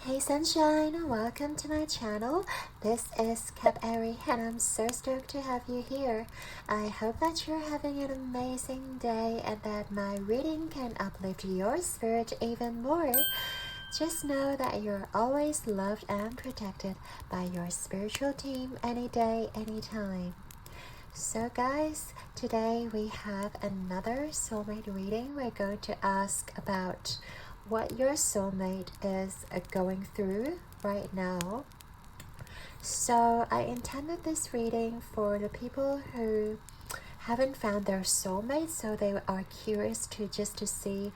Hey sunshine, welcome to my channel. This is Capari and I'm so stoked to have you here. I hope that you're having an amazing day and that my reading can uplift your spirit even more. Just know that you're always loved and protected by your spiritual team any day, anytime. So guys, today we have another soulmate reading. We're going to ask about what your soulmate is going through right now. So I intended this reading for the people who haven't found their soulmate, so they are curious to see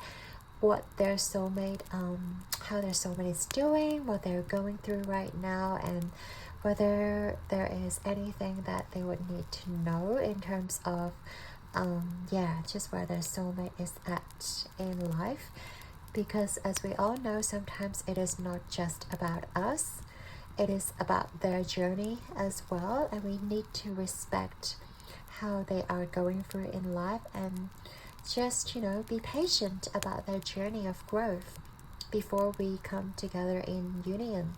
what their soulmate, how their soulmate is doing, what they're going through right now, and whether there is anything that they would need to know in terms of, just where their soulmate is at in life. Because as we all know, sometimes it is not just about us, it is about their journey as well, and we need to respect how they are going through in life and just, be patient about their journey of growth before we come together in union.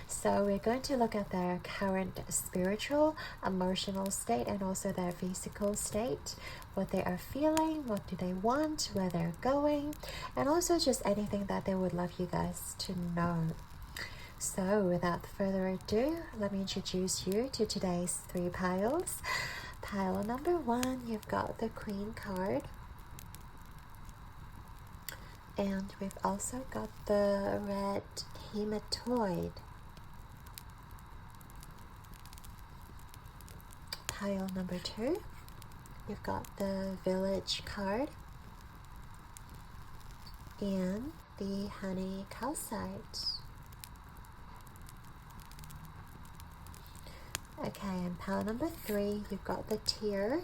So we're going to look at their current spiritual, emotional state, and also their physical state, what they are feeling, what do they want, where they're going, and also just anything that they would love you guys to know. So without further ado, let me introduce you to today's three piles. Pile number 1, you've got the Queen card. And we've also got the red hematoid. Pile number 2, you've got the Village card and the Honey calcite. Okay, and pile number 3, you've got the Tear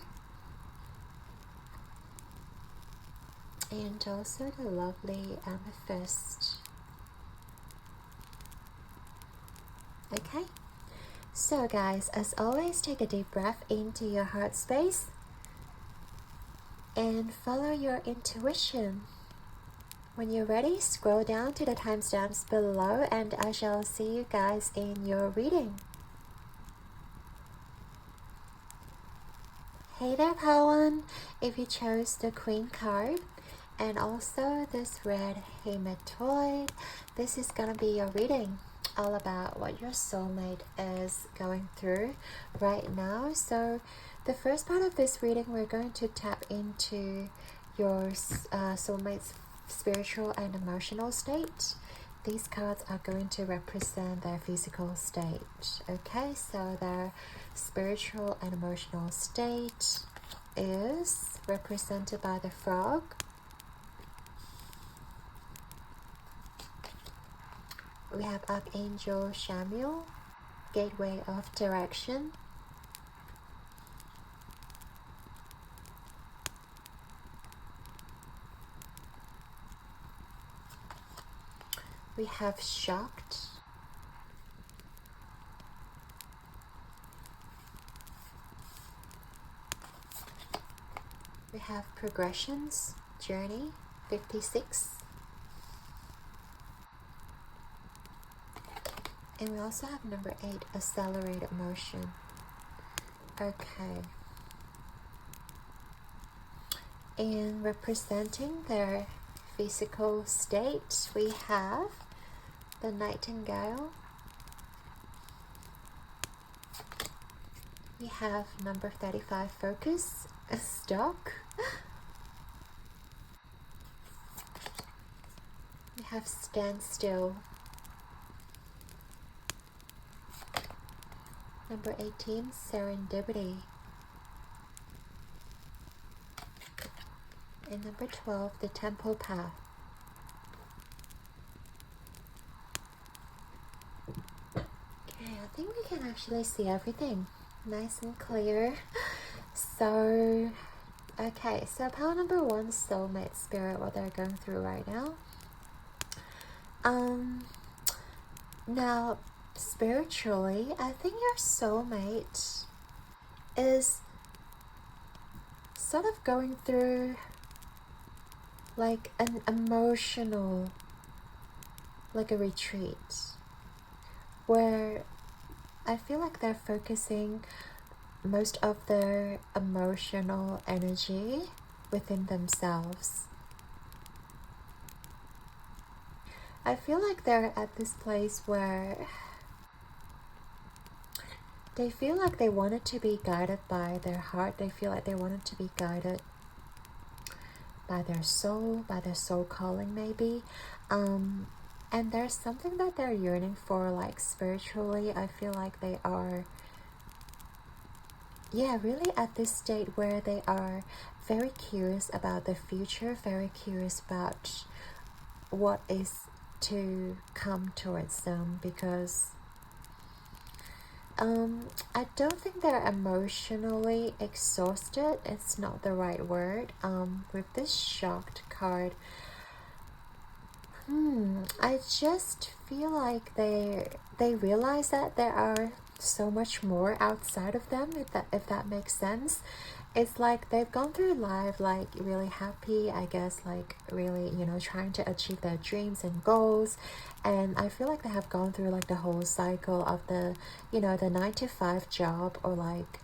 and also the lovely Amethyst. Okay. So guys, as always, take a deep breath into your heart space and follow your intuition. When you're ready, scroll down to the timestamps below and I shall see you guys in your reading. Hey there, Pawan! If you chose the Queen card and also this red hematoid, this is gonna be your reading. All about what your soulmate is going through right now. So the first part of this reading, we're going to tap into your soulmate's spiritual and emotional state. These cards are going to represent their physical state. Okay, so their spiritual and emotional state is represented by the Frog, we have Archangel Samuel, Gateway of Direction. We have Shocked. We have Progressions, Journey, 56. And we also have number 8, Accelerated Motion. Okay. And representing their physical state, we have the Nightingale. We have number 35, Focus, a Stock. We have Stand Still. Number 18, Serendipity. And number 12, the Temple Path. Okay, I think we can actually see everything nice and clear. So, okay, so pile number 1, soulmate spirit, what they're going through right now. Now, spiritually, I think your soulmate is sort of going through like an emotional like a retreat, where I feel like they're focusing most of their emotional energy within themselves. I feel like they're at this place where they feel like they wanted to be guided by their heart. They feel like they wanted to be guided by their soul calling maybe. And there's something that they're yearning for, like spiritually. I feel like they are, yeah, really at this state where they are very curious about the future, very curious about what is to come towards them, because I don't think they're emotionally exhausted. It's not the right word. With this shocked card, I just feel like they realize that there are so much more outside of them, if that makes sense. It's like they've gone through life like really happy, I guess, like really, trying to achieve their dreams and goals. And I feel like they have gone through like the whole cycle of the 9 to 5 job, or like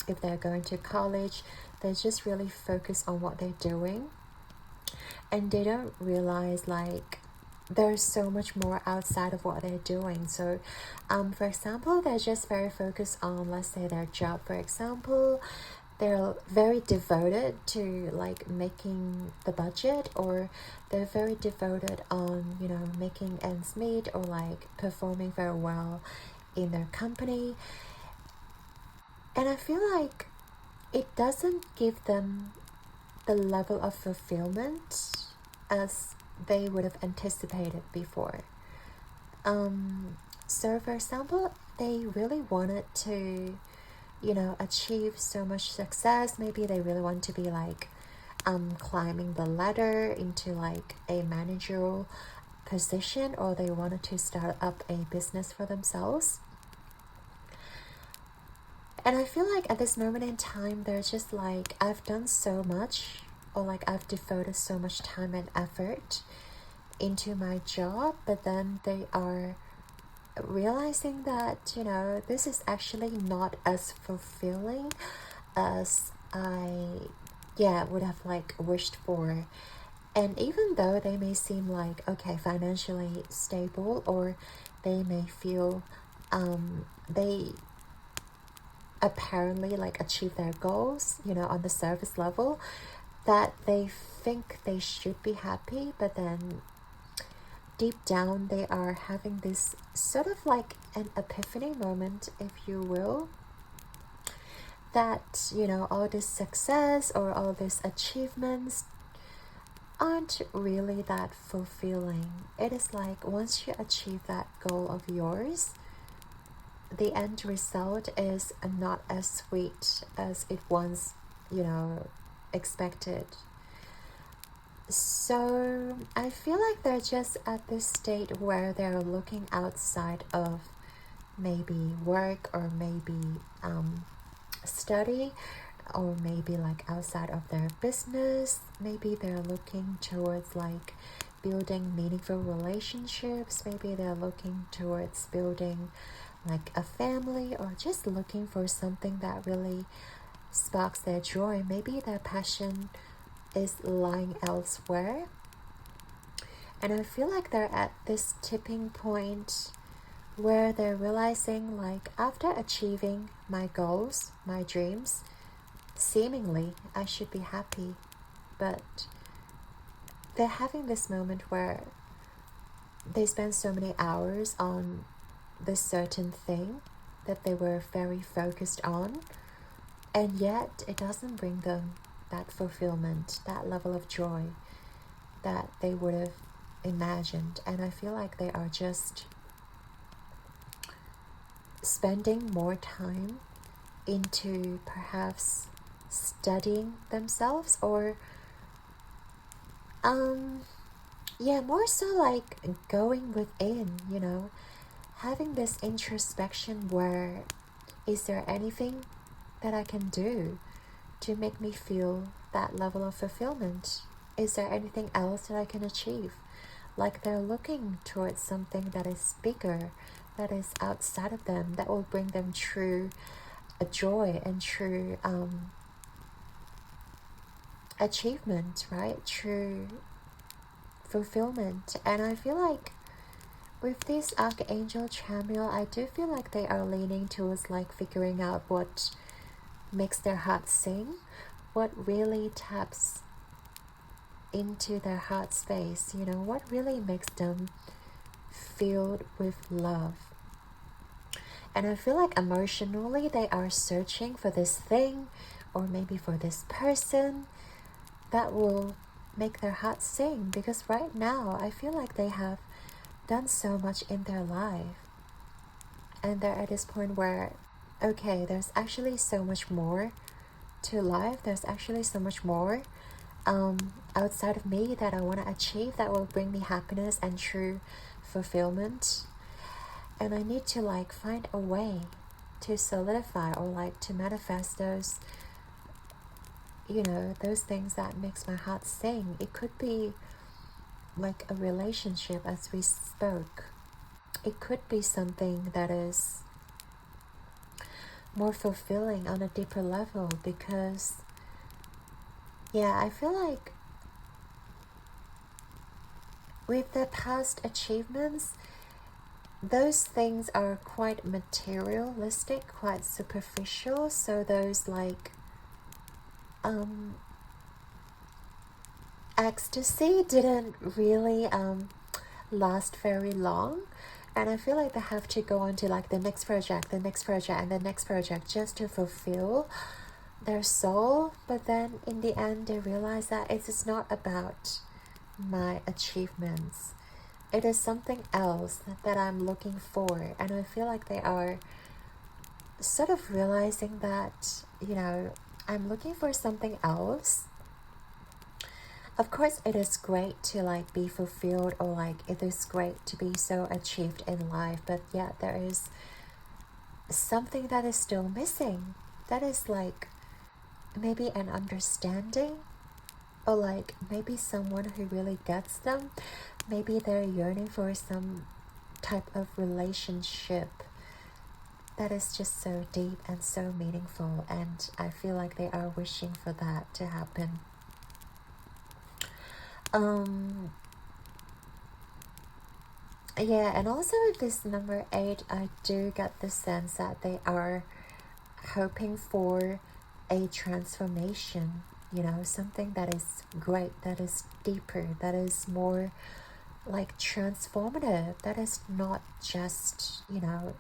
if they're going to college, they just really focus on what they're doing. And they don't realize like there's so much more outside of what they're doing. So for example, they're just very focused on, let's say, their job, for example. They're very devoted to like making the budget, or they're very devoted on making ends meet, or like performing very well in their company. And I feel like it doesn't give them the level of fulfillment as they would have anticipated before. So for example, they really wanted to achieve so much success. Maybe they really want to be like climbing the ladder into like a managerial position, or they wanted to start up a business for themselves. And I feel like at this moment in time, they're just like, I've done so much, or like I've devoted so much time and effort into my job, but then they are realizing that this is actually not as fulfilling as I would have like wished for. And even though they may seem like financially stable, or they may feel they apparently like achieve their goals on the surface level, that they think they should be happy, but then deep down they are having this sort of like an epiphany moment, if you will, that all this success or all these achievements aren't really that fulfilling. It is like once you achieve that goal of yours, the end result is not as sweet as it once expected. So I feel like they're just at this state where they're looking outside of maybe work, or maybe study, or maybe like outside of their business. Maybe they're looking towards like building meaningful relationships. Maybe they're looking towards building like a family, or just looking for something that really sparks their joy. Maybe their passion is lying elsewhere. And I feel like they're at this tipping point where they're realizing, like, after achieving my goals, my dreams, seemingly I should be happy, but they're having this moment where they spend so many hours on this certain thing that they were very focused on, and yet it doesn't bring them that fulfillment, that level of joy that they would have imagined. And I feel like they are just spending more time into perhaps studying themselves, or more so like going within, having this introspection where, is there anything that I can do to make me feel that level of fulfillment? Is there anything else that I can achieve? like they're looking towards something that is bigger, that is outside of them, that will bring them true joy and true achievement, right? True fulfillment. And I feel like with this Archangel Chamuel, I do feel like they are leaning towards like figuring out what makes their heart sing, what really taps into their heart space, you know, what really makes them filled with love. And I feel like emotionally they are searching for this thing, or maybe for this person that will make their heart sing, because right now I feel like they have done so much in their life, and they're at this point where, okay, there's actually so much more to life, there's actually so much more outside of me that I want to achieve, that will bring me happiness and true fulfillment. And I need to like find a way to solidify or like to manifest those, you know, those things that makes my heart sing. It could be like a relationship, as we spoke. It could be something that is more fulfilling on a deeper level, because yeah, I feel like with the past achievements, those things are quite materialistic, quite superficial. So those like ecstasy didn't really last very long. And I feel like they have to go on to like the next project, the next project, and the next project, just to fulfill their soul. But then in the end they realize that it's not about my achievements, it is something else that I'm looking for. And I feel like they are sort of realizing that, you know, I'm looking for something else. Of course it is great to like be fulfilled, or like it is great to be so achieved in life, but yet there is something that is still missing. That is like maybe an understanding, or like maybe someone who really gets them. Maybe they're yearning for some type of relationship that is just so deep and so meaningful, and I feel like they are wishing for that to happen. Yeah, and also with this number 8, I do get the sense that they are hoping for a transformation, you know, something that is great, that is deeper, that is more like transformative, that is not just, you know,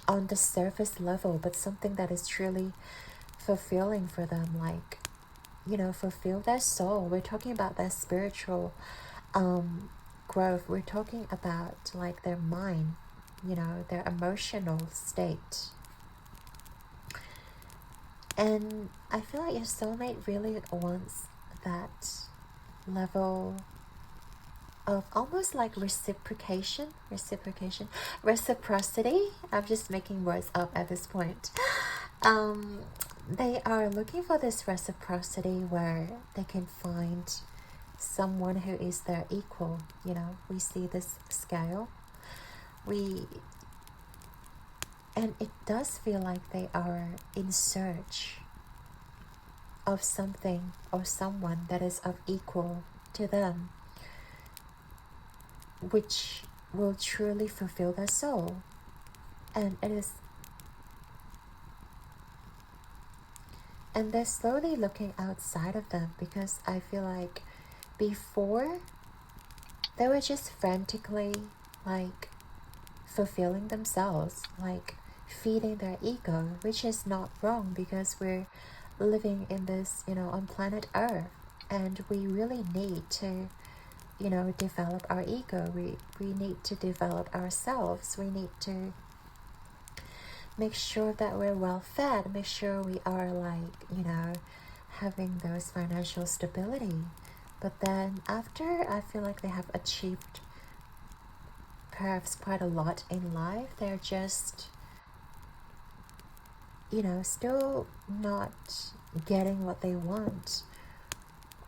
on the surface level, but something that is truly fulfilling for them, like, you know, fulfill their soul. We're talking about their spiritual growth. We're talking about like their mind, you know, their emotional state. And I feel like your soulmate really wants that level of almost like reciprocity. I'm just making words up at this point. They are looking for this reciprocity where they can find someone who is their equal. You know, we see this scale. And it does feel like they are in search of something or someone that is of equal to them, which will truly fulfill their soul. And they're slowly looking outside of them, because I feel like before they were just frantically like fulfilling themselves, like feeding their ego, which is not wrong, because we're living in this, you know, on planet Earth, and we really need to, you know, develop our ego. We need to develop ourselves. We need to make sure that we're well fed, make sure we are like, you know, having those financial stability. But then after I feel like they have achieved perhaps quite a lot in life, they're just, you know, still not getting what they want.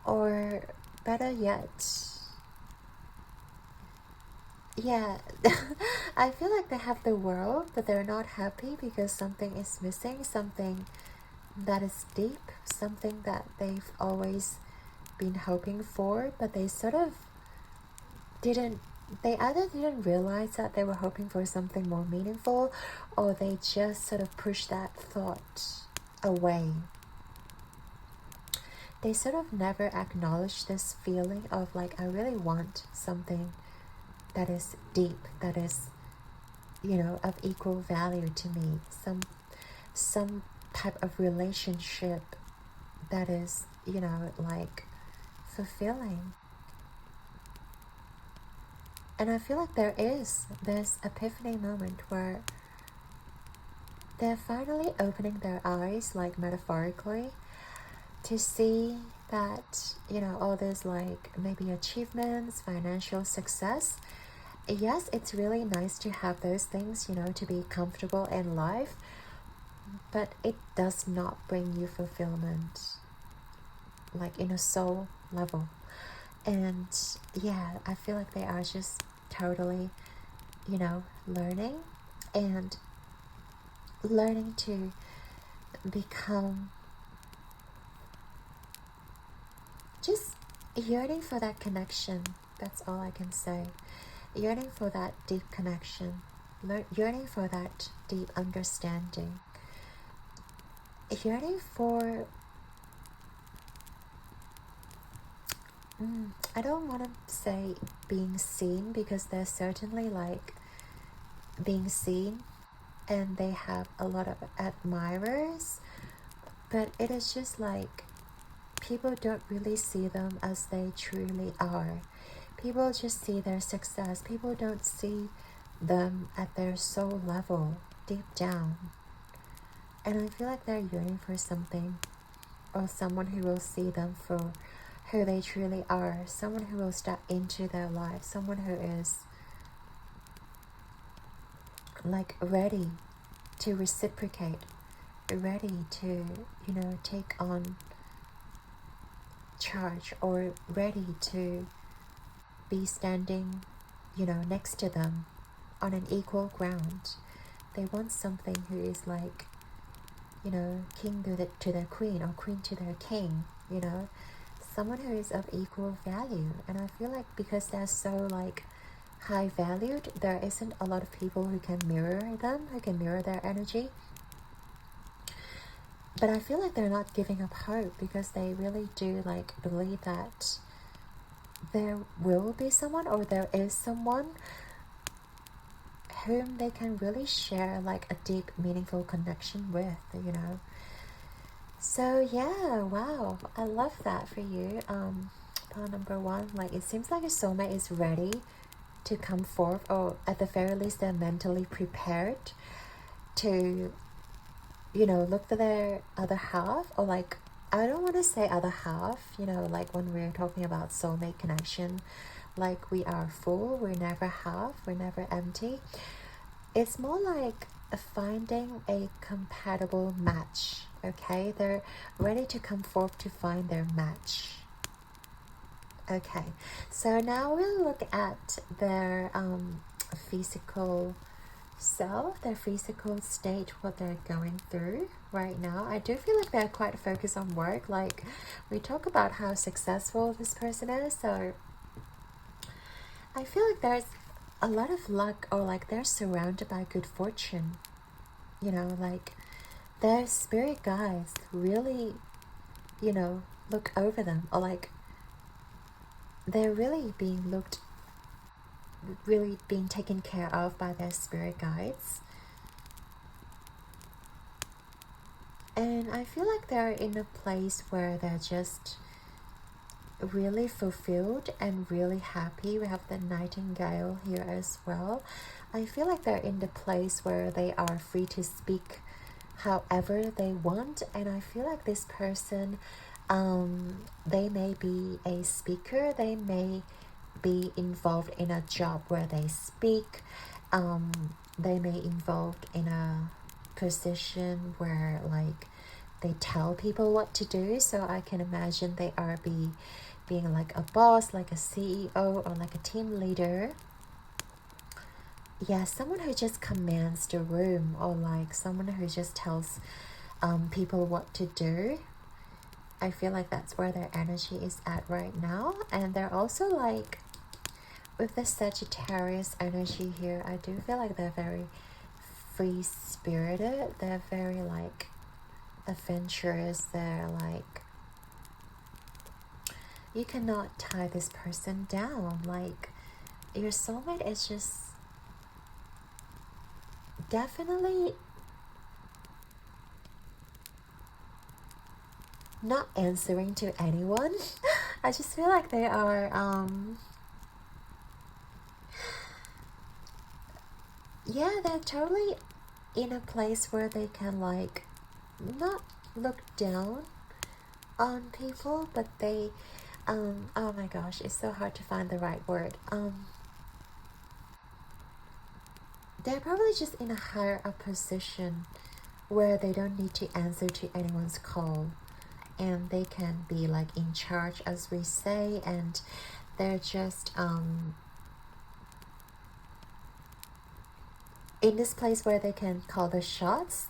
Or better yet, yeah, I feel like they have the world, but they're not happy because something is missing, something that is deep, something that they've always been hoping for, but they sort of didn't, they either didn't realize that they were hoping for something more meaningful, or they just sort of pushed that thought away. They sort of never acknowledged this feeling of like, I really want something that is deep, that is, you know, of equal value to me, some type of relationship that is, you know, like fulfilling. And I feel like there is this epiphany moment where they're finally opening their eyes, like metaphorically, to see that, you know, all those like maybe achievements, financial success. Yes, it's really nice to have those things, you know, to be comfortable in life, but it does not bring you fulfillment, like in a soul level. And yeah, I feel like they are just totally, you know, learning to become just yearning for that connection. That's all I can say. Yearning for that deep connection, yearning for that deep understanding, yearning for I don't want to say being seen, because they're certainly like being seen and they have a lot of admirers, but it is just like people don't really see them as they truly are. People just see their success. People don't see them at their soul level, deep down. And I feel like they're yearning for something, or someone who will see them for who they truly are, someone who will step into their life, someone who is like ready to reciprocate, ready to, you know, take on charge, or ready to be standing, you know, next to them on an equal ground. They want something who is like, you know, king to their queen, or queen to their king, you know, someone who is of equal value. And I feel like because they're so like high valued, there isn't a lot of people who can mirror them, who can mirror their energy. But I feel like they're not giving up hope, because they really do like believe that there will be someone, or there is someone whom they can really share like a deep, meaningful connection with, you know. So yeah, wow, I love that for you. Part number one, like it seems like your soulmate is ready to come forth, or at the very least they're mentally prepared to, you know, look for their other half, or like, I don't want to say other half, you know, like when we're talking about soulmate connection, like we are full, we're never half, we're never empty. It's more like finding a compatible match, okay? They're ready to come forth to find their match. Okay, so now we'll look at their physical self, their physical state, what they're going through right now. I do feel like they're quite focused on work. Like we talk about how successful this person is, so I feel like there's a lot of luck, or like they're surrounded by good fortune, you know, like their spirit guides really, you know, look over them, or like they're really being taken care of by their spirit guides. And I feel like they're in a place where they're just really fulfilled and really happy. We have the nightingale here as well. I feel like they're in the place where they are free to speak however they want. And I feel like this person, they may be a speaker, they may be involved in a job where they speak, they may involved in a position where like they tell people what to do. So I can imagine they are being like a boss, like a CEO, or like a team leader. yeah, someone who just commands the room, or like someone who just tells people what to do. I feel like that's where their energy is at right now. And they're also like, with the Sagittarius energy here, I do feel like they're very free spirited. They're very like adventurous. They're like, you cannot tie this person down. Like, your soulmate is just definitely not answering to anyone. I just feel like they are yeah, they're totally in a place where they can like not look down on people, but they oh my gosh, it's so hard to find the right word. They're probably just in a higher up position where they don't need to answer to anyone's call, and they can be like in charge, as we say, and they're just in this place where they can call the shots.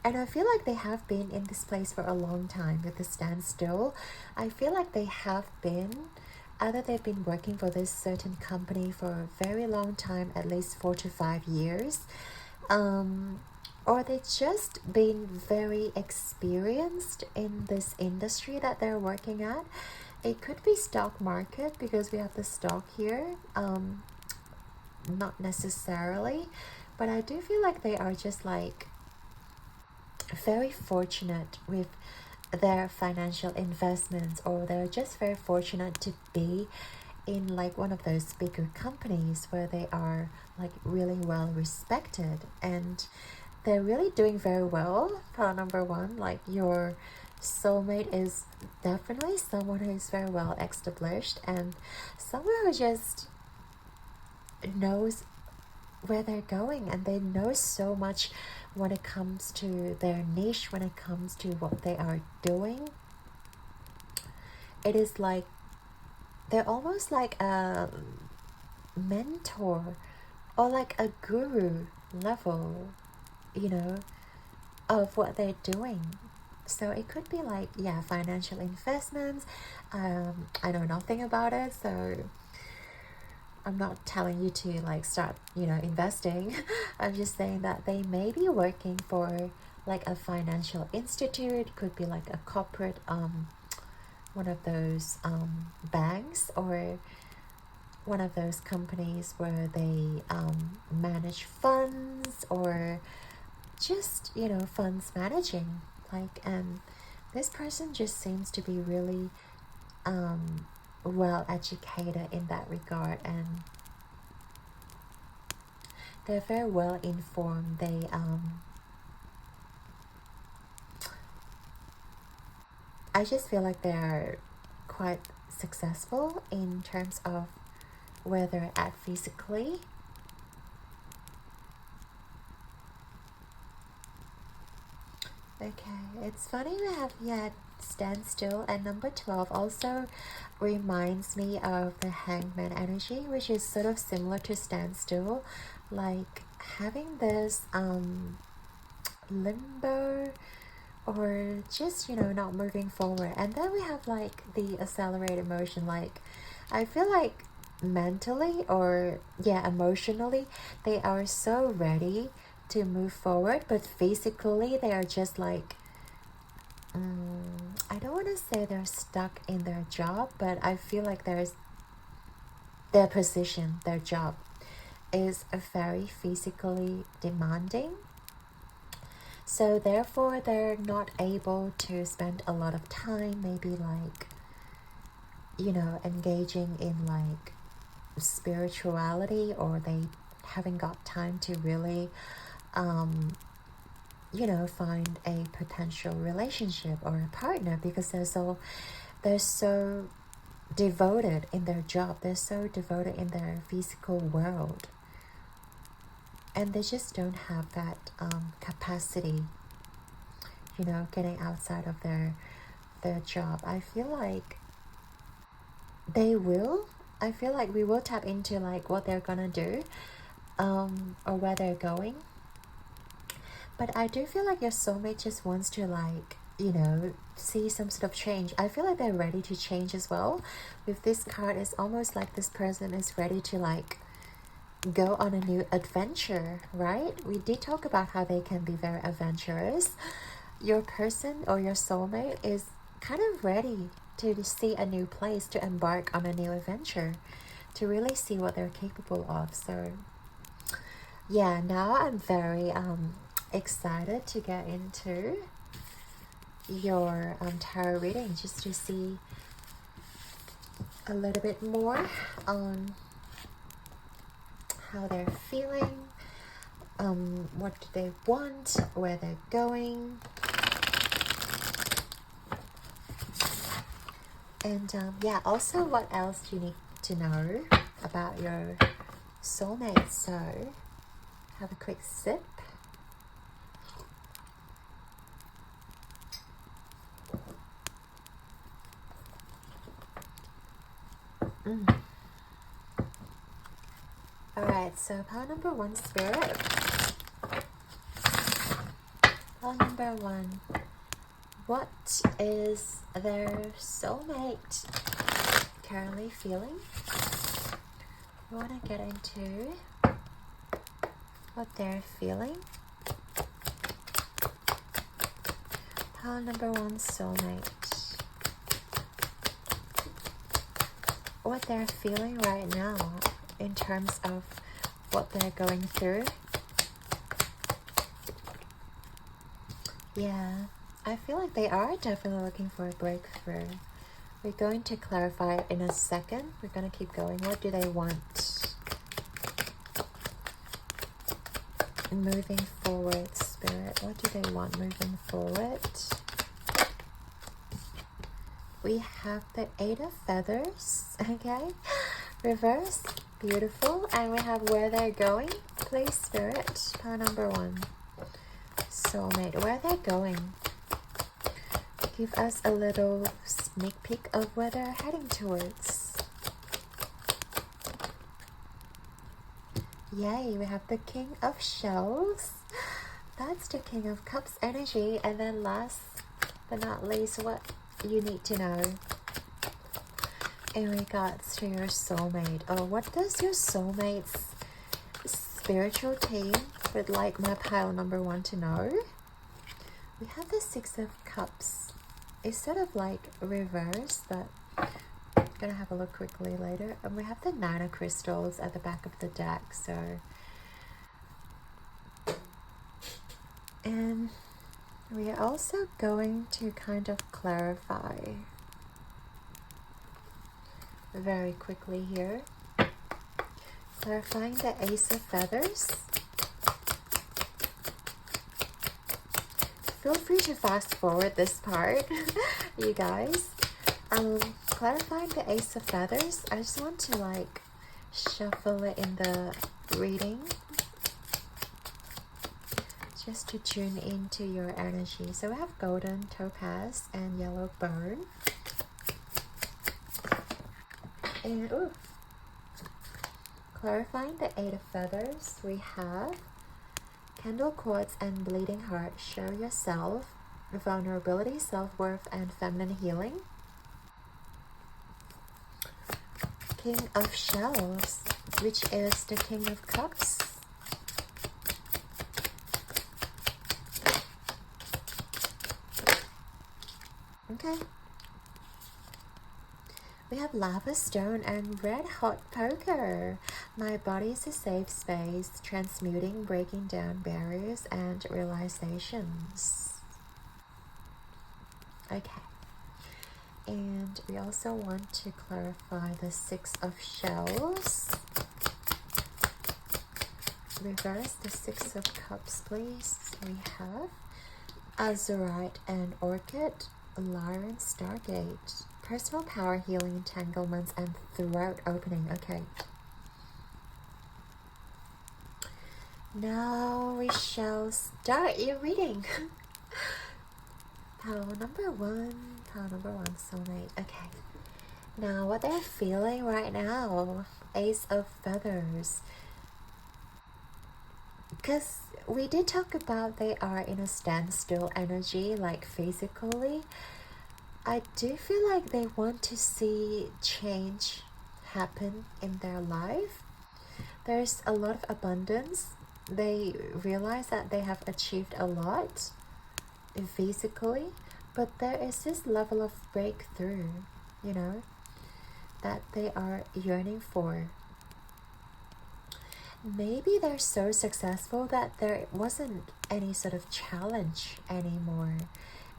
And I feel like they have been in this place for a long time with the standstill. I feel like they have been, either they've been working for this certain company for a very long time, at least 4 to 5 years, or they've just been very experienced in this industry that they're working at. It could be stock market because we have the stock here, not necessarily, but I do feel like they are just like very fortunate with their financial investments, or they're just very fortunate to be in like one of those bigger companies where they are like really well respected, and they're really doing very well. Number one, like your soulmate is definitely someone who is very well established, and someone who just knows where they're going, and they know so much when it comes to their niche, when it comes to what they are doing. It is like they're almost like a mentor or like a guru level, you know, of what they're doing. So it could be like, yeah, financial investments. I know nothing about it, so I'm not telling you to like start, you know, investing. I'm just saying that they may be working for like a financial institute, could be like a corporate one of those banks, or one of those companies where they manage funds, or just, you know, funds managing, like, and this person just seems to be really well educated in that regard, and they're very well informed. They I just feel like they're quite successful in terms of where they're at physically. Okay, it's funny we have yet standstill, and number 12 also reminds me of the hangman energy, which is sort of similar to standstill, like having this limbo, or just, you know, not moving forward. And then we have like the accelerated motion. Like, I feel like mentally, or yeah, emotionally, they are so ready to move forward, but physically they are just like I don't want to say they're stuck in their job, but I feel like there's their position, their job is a very physically demanding, so therefore they're not able to spend a lot of time, maybe like, you know, engaging in like spirituality, or they haven't got time to really you know, find a potential relationship or a partner, because they're so devoted in their job, they're so devoted in their physical world, and they just don't have that capacity, you know, getting outside of their job. I feel like they will I feel like we will tap into like what they're gonna do, or where they're going. But I do feel like your soulmate just wants to, like, you know, see some sort of change. I feel like they're ready to change as well. With this card, it's almost like this person is ready to, like, go on a new adventure, right? We did talk about how they can be very adventurous. Your person or your soulmate is kind of ready to see a new place, to embark on a new adventure, to really see what they're capable of. So yeah, now I'm very excited to get into your tarot reading, just to see a little bit more on how they're feeling, what do they want, where they're going, and yeah, also what else do you need to know about your soulmate. So have a quick sip. Alright, so pile number one, Spirit. Pile number one. What is their soulmate currently feeling? We want to get into what they're feeling. Pile number one, soulmate. What they're feeling right now in terms of what they're going through. Yeah, I feel like they are definitely looking for a breakthrough. We're going to clarify it in a second. We're going to keep going. What do they want? Moving forward, Spirit. What do they want moving forward? We have the Eight of Feathers, okay? Reverse, beautiful. And we have where they're going. Please, Spirit, pile number one. Soulmate, where they're going. Give us a little sneak peek of where they're heading towards. Yay, we have the King of Shells. That's the King of Cups energy. And then last but not least, what you need to know in regards to your soulmate. Oh, what does your soulmate's spiritual team would like my pile number one to know? We have the Six of Cups. It's sort of like reverse, but I'm gonna have a look quickly later. And we have the Nine of Crystals at the back of the deck. So, and we are also going to kind of clarify very quickly here. Clarifying the Ace of Feathers. Feel free to fast forward this part, you guys. Clarifying the Ace of Feathers. I just want to like shuffle it in the reading, just to tune into your energy. So we have golden, topaz, and yellow burn. And ooh, clarifying the Eight of Feathers, we have candle quartz and bleeding heart. Show yourself, vulnerability, self-worth, and feminine healing. King of Shells, which is the King of Cups. Okay. We have Lava Stone and Red Hot Poker. My body is a safe space, transmuting, breaking down barriers and realizations. Okay. And we also want to clarify the Six of Shells. Reverse the Six of Cups, please. We have Azurite and Orchid, Lyre and Stargate. Personal power, healing, entanglements, and throat opening. Okay. Now we shall start your reading. Pile number one, soulmate. Okay. Now, what they're feeling right now, Ace of Feathers. Because we did talk about they are in a standstill energy, like physically. I do feel like they want to see change happen in their life. There's a lot of abundance. They realize that they have achieved a lot physically, but there is this level of breakthrough, you know, that they are yearning for. Maybe they're so successful that there wasn't any sort of challenge anymore.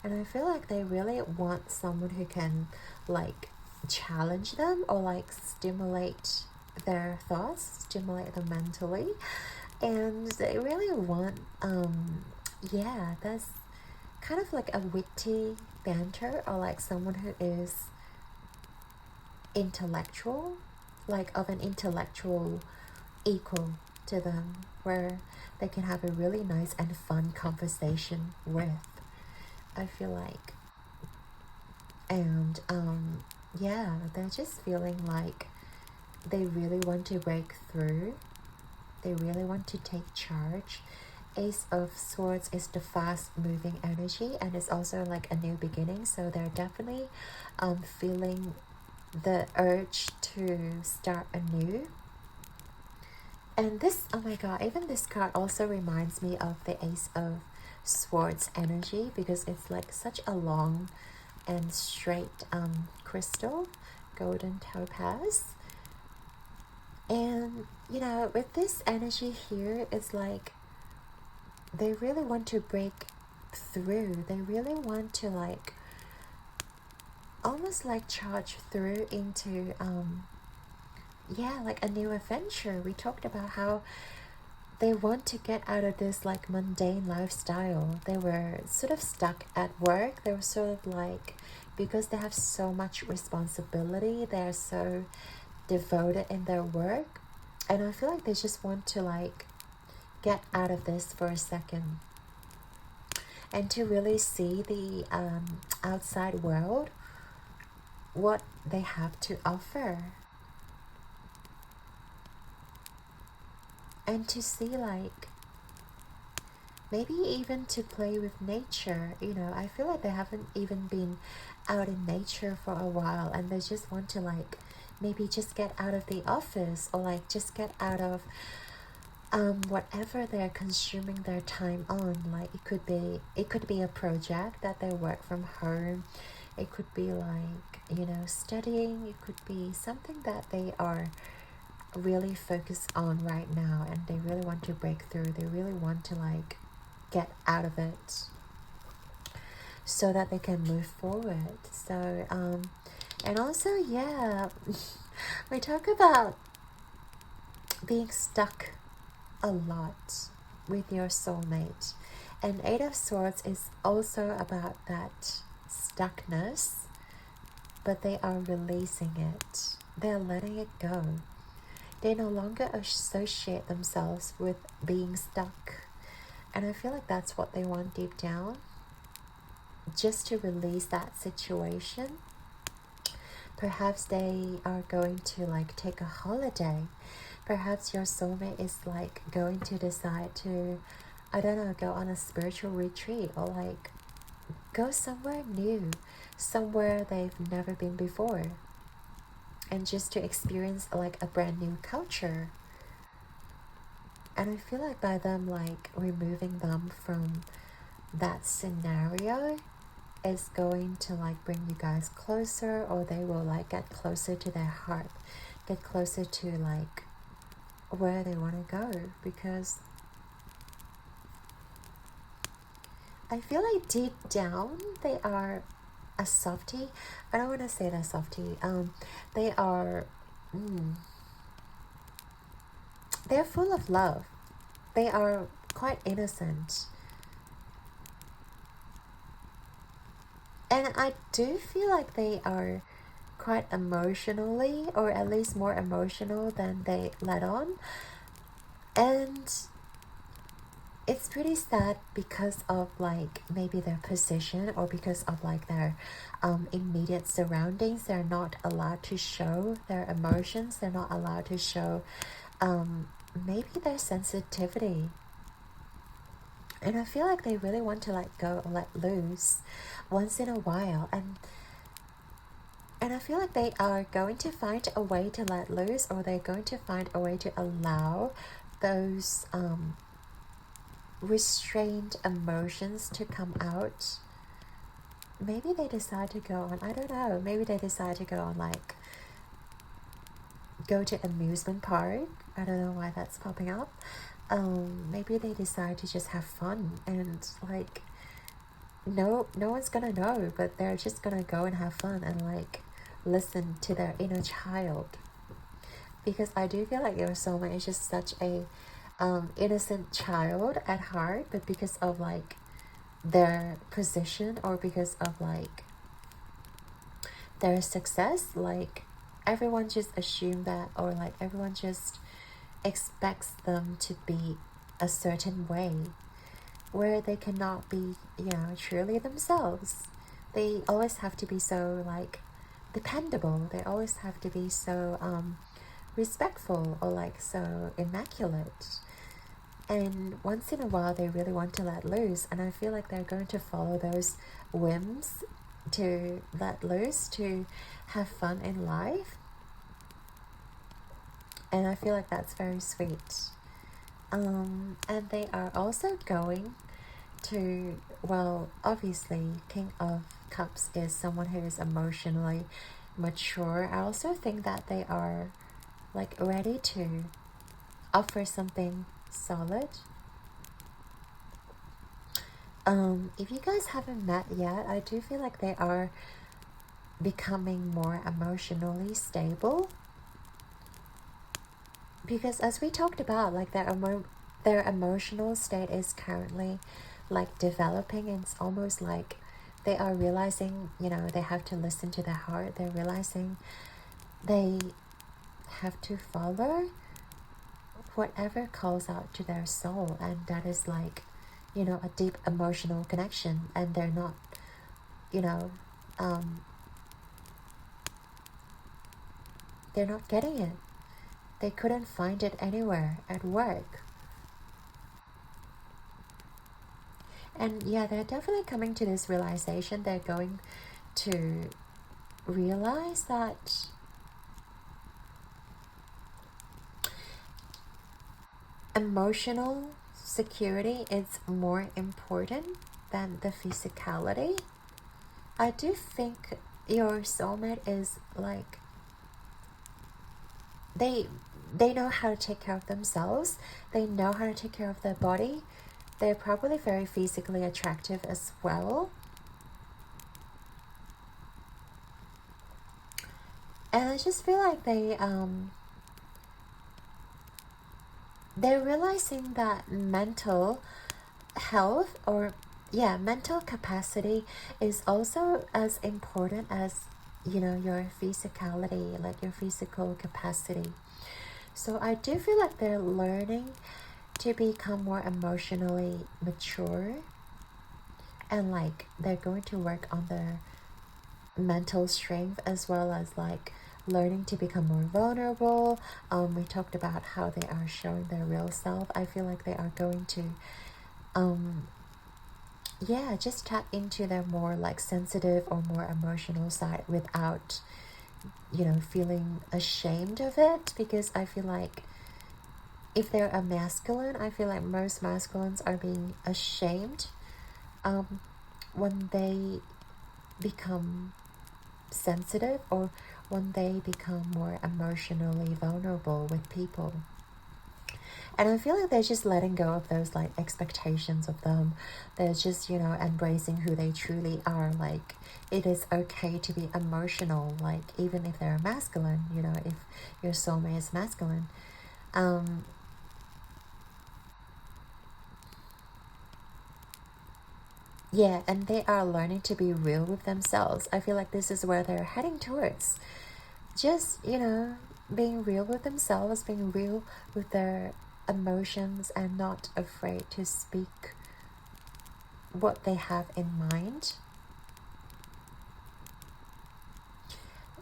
And I feel like they really want someone who can like challenge them or like stimulate their thoughts, stimulate them mentally. And they really want, yeah, that's kind of like a witty banter, or like someone who is intellectual, like of an intellectual equal to them, where they can have a really nice and fun conversation with, I feel like. And yeah, they're just feeling like they really want to break through. They really want to take charge. Ace of Swords is the fast moving energy, and it's also like a new beginning, so they're definitely feeling the urge to start anew. And this, oh my god, even this card also reminds me of the Ace of Swords energy, because it's like such a long and straight crystal, golden topaz. And you know, with this energy here, it's like they really want to break through. They really want to like almost like charge through into yeah, like a new adventure. We talked about how they want to get out of this like mundane lifestyle. They were sort of stuck at work. They were sort of like, because they have so much responsibility, they're so devoted in their work, and I feel like they just want to like get out of this for a second and to really see the outside world, what they have to offer, and to see like maybe even to play with nature. You know, I feel like they haven't even been out in nature for a while, and they just want to like maybe just get out of the office, or like just get out of whatever they're consuming their time on. Like it could be a project that they work from home. It could be like, you know, studying. It could be something that they are really focused on right now, and they really want to break through. They really want to like get out of it so that they can move forward. So and also, yeah, we talk about being stuck a lot with your soulmate, and Eight of Swords is also about that stuckness, but they are releasing it. They're letting it go. They no longer associate themselves with being stuck, and I feel like that's what they want deep down, just to release that situation. Perhaps they are going to like take a holiday. Perhaps your soulmate is like going to decide to, I don't know, go on a spiritual retreat, or like go somewhere new, somewhere they've never been before, and just to experience like a brand new culture. And I feel like by them like removing them from that scenario is going to like bring you guys closer, or they will like get closer to their heart, get closer to like where they want to go. Because I feel like deep down they are a softie. I don't want to say they're softie. They are they're full of love. They are quite innocent, and I do feel like they are quite emotionally, or at least more emotional than they let on. And it's pretty sad because of like maybe their position or because of like their immediate surroundings. They're not allowed to show their emotions. They're not allowed to show maybe their sensitivity. And I feel like they really want to let go or let loose once in a while. And I feel like they are going to find a way to let loose, or they're going to find a way to allow those restrained emotions to come out. Maybe they decide to go on, I don't know, maybe they decide to go on like, go to amusement park. I don't know why that's popping up. Maybe they decide to just have fun and like no one's gonna know, but they're just gonna go and have fun and like listen to their inner child. Because I do feel like your soulmate is just such a innocent child at heart, but because of like their position or because of like their success, like everyone just assume that, or like everyone just expects them to be a certain way where they cannot be, you know, truly themselves. They always have to be so like dependable. They always have to be so respectful or like so immaculate. And once in a while they really want to let loose, and I feel like they're going to follow those whims to let loose, to have fun in life. And I feel like that's very sweet. And they are also going to, well, obviously King of Cups is someone who is emotionally mature. I also think that they are like ready to offer something solid. If you guys haven't met yet, I do feel like they are becoming more emotionally stable. Because as we talked about, like their emotional state is currently like developing, and it's almost like they are realizing, you know, they have to listen to their heart. They're realizing they have to follow whatever calls out to their soul, and that is like, you know, a deep emotional connection. And they're not, you know, they're not getting it. They couldn't find it anywhere at work. And yeah, they're definitely coming to this realization. They're going to realize that emotional security is more important than the physicality. I do think your soulmate is like, they know how to take care of themselves. They know how to take care of their body. They're probably very physically attractive as well. And I just feel like they're realizing that mental health, or yeah, mental capacity is also as important as, you know, your physicality, like your physical capacity. So I do feel like they're learning to become more emotionally mature, and like they're going to work on their mental strength, as well as like learning to become more vulnerable. We talked about how they are showing their real self. I feel like they are going to yeah, just tap into their more like sensitive or more emotional side without, you know, feeling ashamed of it. Because I feel like if they're a masculine, I feel like most masculines are being ashamed when they become sensitive, or when they become more emotionally vulnerable with people. And I feel like they're just letting go of those like expectations of them. They're just, you know, embracing who they truly are. Like, it is okay to be emotional, like even if they're masculine, you know, if your soulmate is masculine. Yeah, and they are learning to be real with themselves. I feel like this is where they're heading towards. Just, you know, being real with themselves, being real with their emotions and not afraid to speak what they have in mind.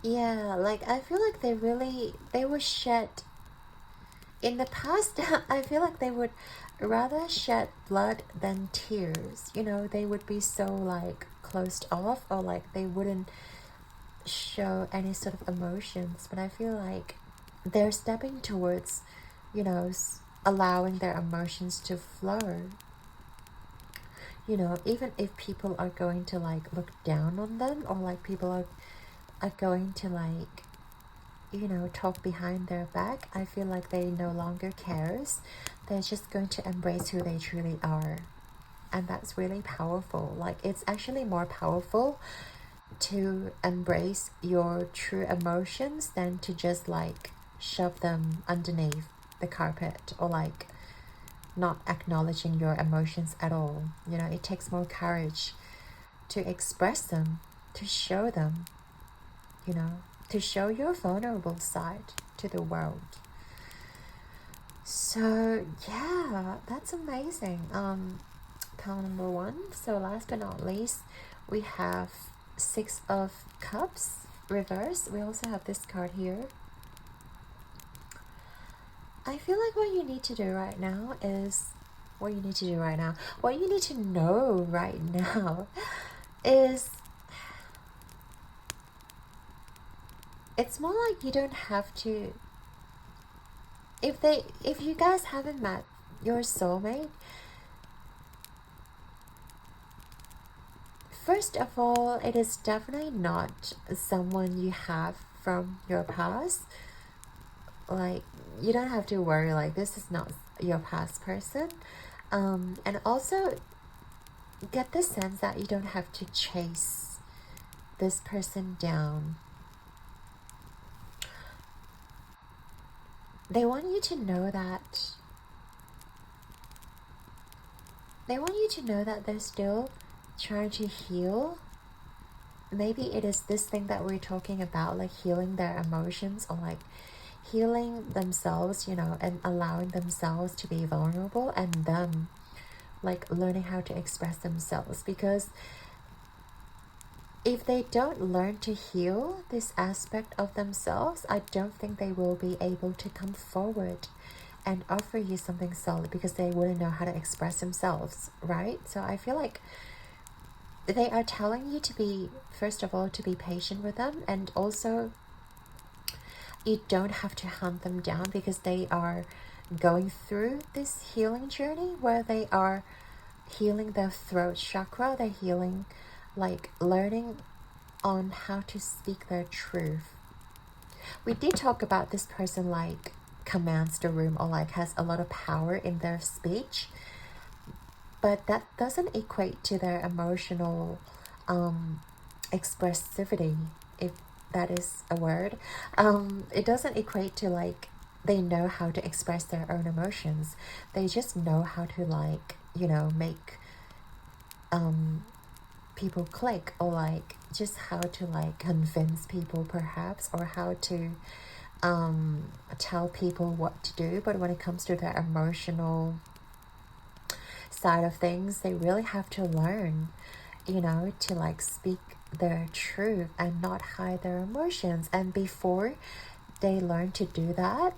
Yeah, like I feel like they were shed in the past. I feel like they would rather shed blood than tears. You know, they would be so like closed off, or like they wouldn't show any sort of emotions. But I feel like they're stepping towards, you know, allowing their emotions to flow. You know, even if people are going to like look down on them, or like people are going to like, you know, talk behind their back, I feel like they no longer cares. They're just going to embrace who they truly are. And that's really powerful. Like, it's actually more powerful to embrace your true emotions than to just like shove them underneath the carpet, or like not acknowledging your emotions at all. You know, it takes more courage to express them, to show them, you know, to show your vulnerable side to the world. So yeah, that's amazing. Pile number 1. So last but not least, we have 6 of Cups reverse. We also have this card here. I feel like what you need to do right now is what you need to know right now is, it's more like you don't have to, if you guys haven't met your soulmate, first of all, it is definitely not someone you have from your past. Like, you don't have to worry, like, this is not your past person. And also get the sense that you don't have to chase this person down. They want you to know that they're still trying to heal. Maybe it is this thing that we're talking about, like healing their emotions, or like healing themselves, you know, and allowing themselves to be vulnerable, and them like learning how to express themselves. Because if they don't learn to heal this aspect of themselves, I don't think they will be able to come forward and offer you something solid, because they wouldn't know how to express themselves, right? So I feel like they are telling you to be, first of all, to be patient with them, and also you don't have to hunt them down, because they are going through this healing journey where they are healing their throat chakra. They're healing, like learning on how to speak their truth. We did talk about this person like commands the room, or like has a lot of power in their speech, but that doesn't equate to their emotional expressivity, if that is a word. It doesn't equate to like they know how to express their own emotions. They just know how to, like, you know, make people click, or like just how to like convince people perhaps, or how to tell people what to do. But when it comes to their emotional side of things, they really have to learn, you know, to like speak their truth and not hide their emotions. And before they learn to do that,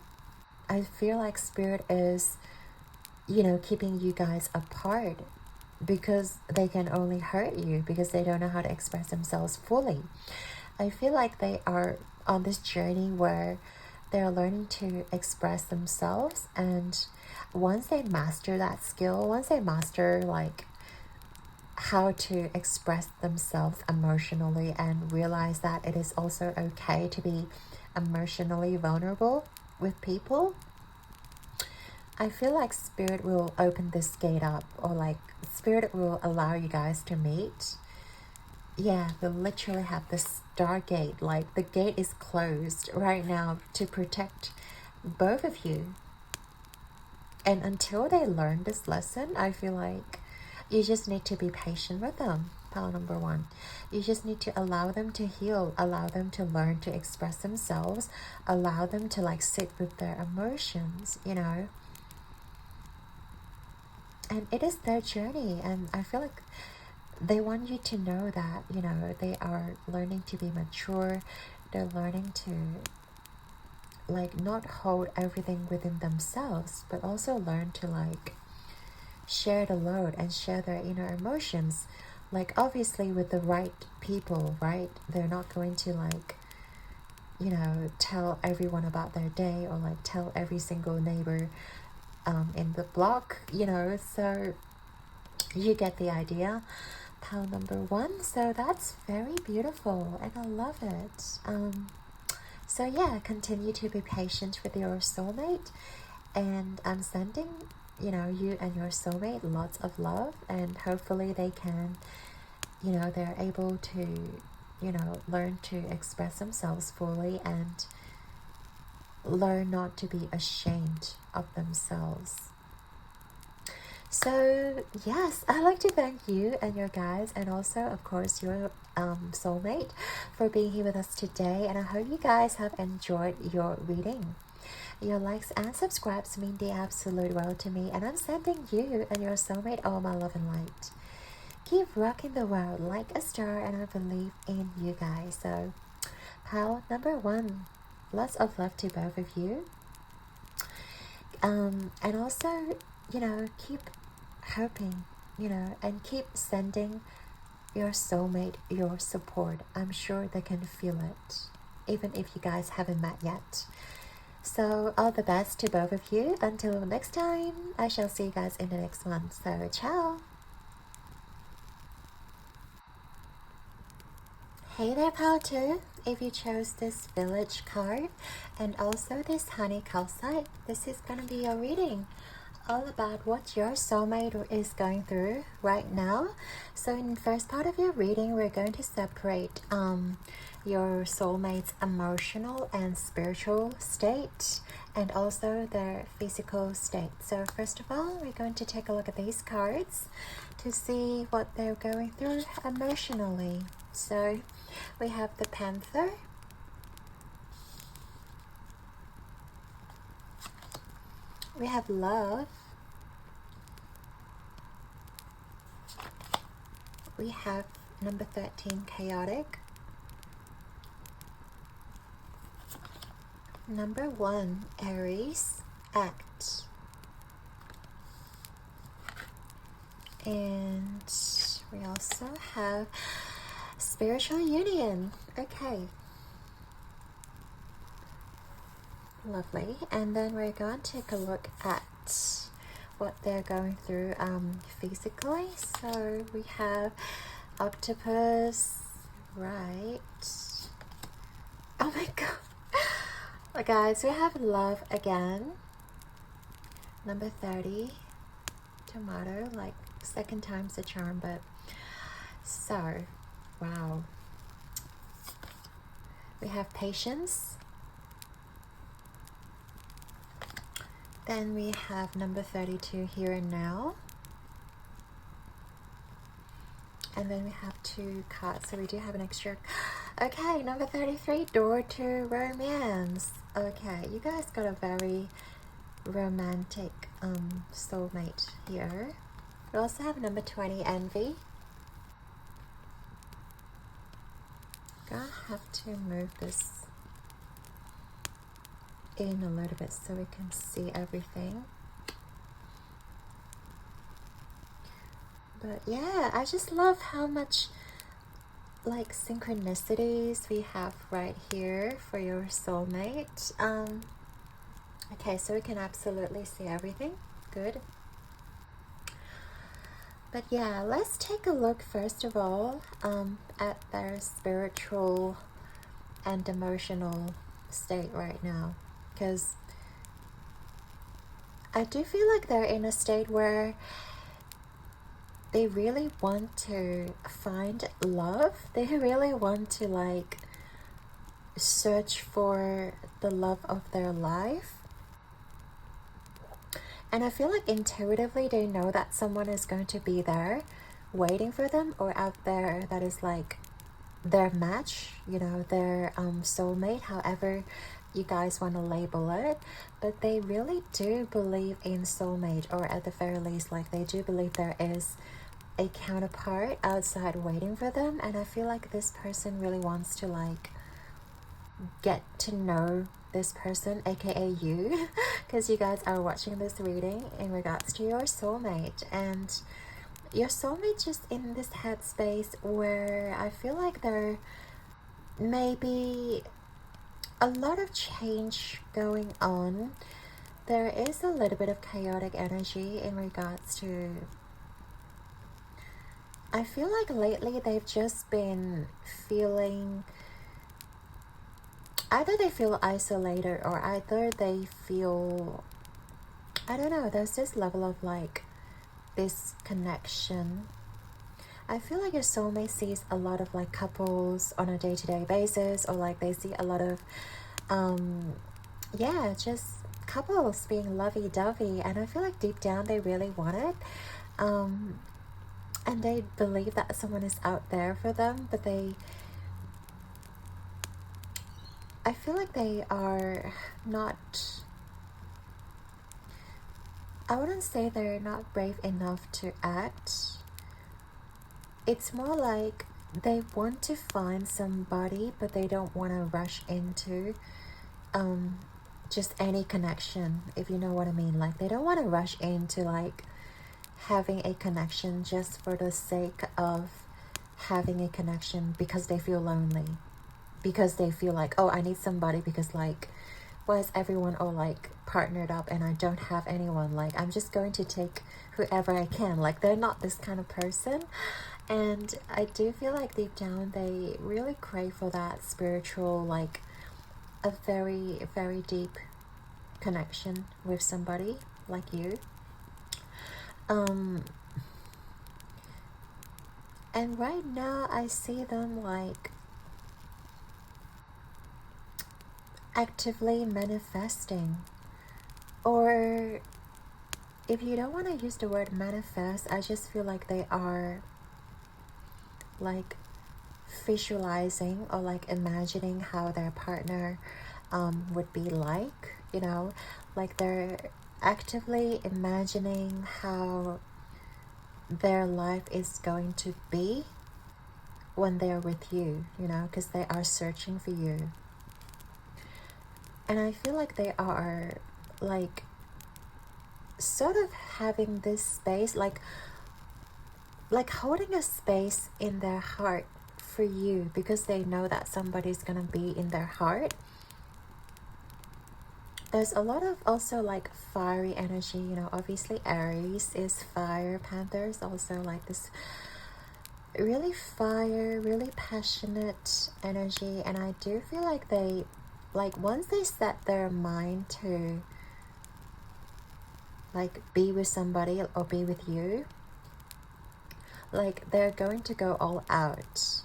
I feel like Spirit is, you know, keeping you guys apart, because they can only hurt you because they don't know how to express themselves fully. I feel like they are on this journey where they're learning to express themselves, and once they master that skill, once they master like how to express themselves emotionally, and realize that it is also okay to be emotionally vulnerable with people, I feel like Spirit will open this gate up, or like Spirit will allow you guys to meet. Yeah, we literally have the stargate, like the gate is closed right now to protect both of you. And until they learn this lesson, I feel like you just need to be patient with them. Pile number 1. You just need to allow them to heal, allow them to learn to express themselves, allow them to like sit with their emotions, you know. and it is their journey, and I feel like they want you to know that, you know, they are learning to be mature. They're learning to like not hold everything within themselves, but also learn to like share the load and share their inner emotions, like obviously with the right people, right? They're not going to like, you know, tell everyone about their day, or like tell every single neighbor in the block, you know. So you get the idea. Pile number 1. So that's very beautiful and I love it. So yeah, continue to be patient with your soulmate, and I'm sending, you know, you and your soulmate lots of love, and hopefully they can, you know, they're able to, you know, learn to express themselves fully and learn not to be ashamed of themselves. So yes, I'd like to thank you and your guys, and also of course your soulmate, for being here with us today, and I hope you guys have enjoyed your reading. Your likes and subscribes mean the absolute world to me, and I'm sending you and your soulmate all my love and light. Keep rocking the world like a star, and I believe in you guys. So pile number 1, lots of love to both of you. And also, you know, keep hoping, you know, and keep sending your soulmate your support. I'm sure they can feel it, even if you guys haven't met yet. So all the best to both of you. Until next time, I shall see you guys in the next one. So ciao. Hey there, pile 2. If you chose this village card and also this honey calcite, this is gonna be your reading, all about what your soulmate is going through right now. So in the first part of your reading, we're going to separate your soulmate's emotional and spiritual state, and also their physical state. So first of all, we're going to take a look at these cards to see what they're going through emotionally. So we have the Panther, we have Love, we have number 13, Chaotic, number 1, Aries, Act, and we also have Spiritual Union. Okay, lovely. And then we're going to take a look at what they're going through physically. So we have Octopus, right? Oh my god. Well, guys, we have Love again, number 30, Tomato, like second time's the charm. But so wow, we have Patience, then we have number 32, Here and Now, and then we have 2 cards, so we do have an extra. Okay, number 33, Door to Romance. Okay, you guys got a very romantic soulmate here. We also have number 20, Envy. I have to move this in a little bit so we can see everything. But yeah, I just love how much like synchronicities we have right here for your soulmate. Okay, so we can absolutely see everything. Good. But yeah, let's take a look first of all at their spiritual and emotional state right now, because I do feel like they're in a state where they really want to find love. They really want to like search for the love of their life. And I feel like intuitively they know that someone is going to be there waiting for them, or out there that is like their match, you know, their soulmate, however you guys want to label it, but they really do believe in soulmate, or at the very least, like they do believe there is a counterpart outside waiting for them. And I feel like this person really wants to like get to know this person, aka you, because you guys are watching this reading in regards to your soulmate. And your soulmate just in this headspace where I feel like there may be a lot of change going on. There is a little bit of chaotic energy in regards to, I feel like lately they've just been feeling, either they feel isolated or either they feel, I don't know, there's this level of like disconnection. I feel like your soulmate sees a lot of like couples on a day-to-day basis, or like they see a lot of yeah, just couples being lovey-dovey, and I feel like deep down they really want it, and they believe that someone is out there for them, but I feel like they are not, I wouldn't say they're not brave enough to act. It's more like they want to find somebody, but they don't want to rush into just any connection, if you know what I mean. Like they don't want to rush into like having a connection just for the sake of having a connection, because they feel lonely, because they feel like, oh, I need somebody, because like, why is everyone all like partnered up and I don't have anyone? Like I'm just going to take whoever I can. Like they're not this kind of person. And I do feel like deep down they really crave for that spiritual, like a very, very deep connection with somebody like you. And right now I see them like actively manifesting, or if you don't want to use the word manifest, I just feel like they are like visualizing or like imagining how their partner would be like, you know, like they're actively imagining how their life is going to be when they're with you, you know, because they are searching for you. And I feel like they are like sort of having this space, like holding a space in their heart for you, because they know that somebody's gonna be in their heart. There's a lot of also like fiery energy, you know, obviously Aries is fire, Panther is also like this really fire, really passionate energy. And I do feel like they, like once they set their mind to like be with somebody or be with you, like they're going to go all out.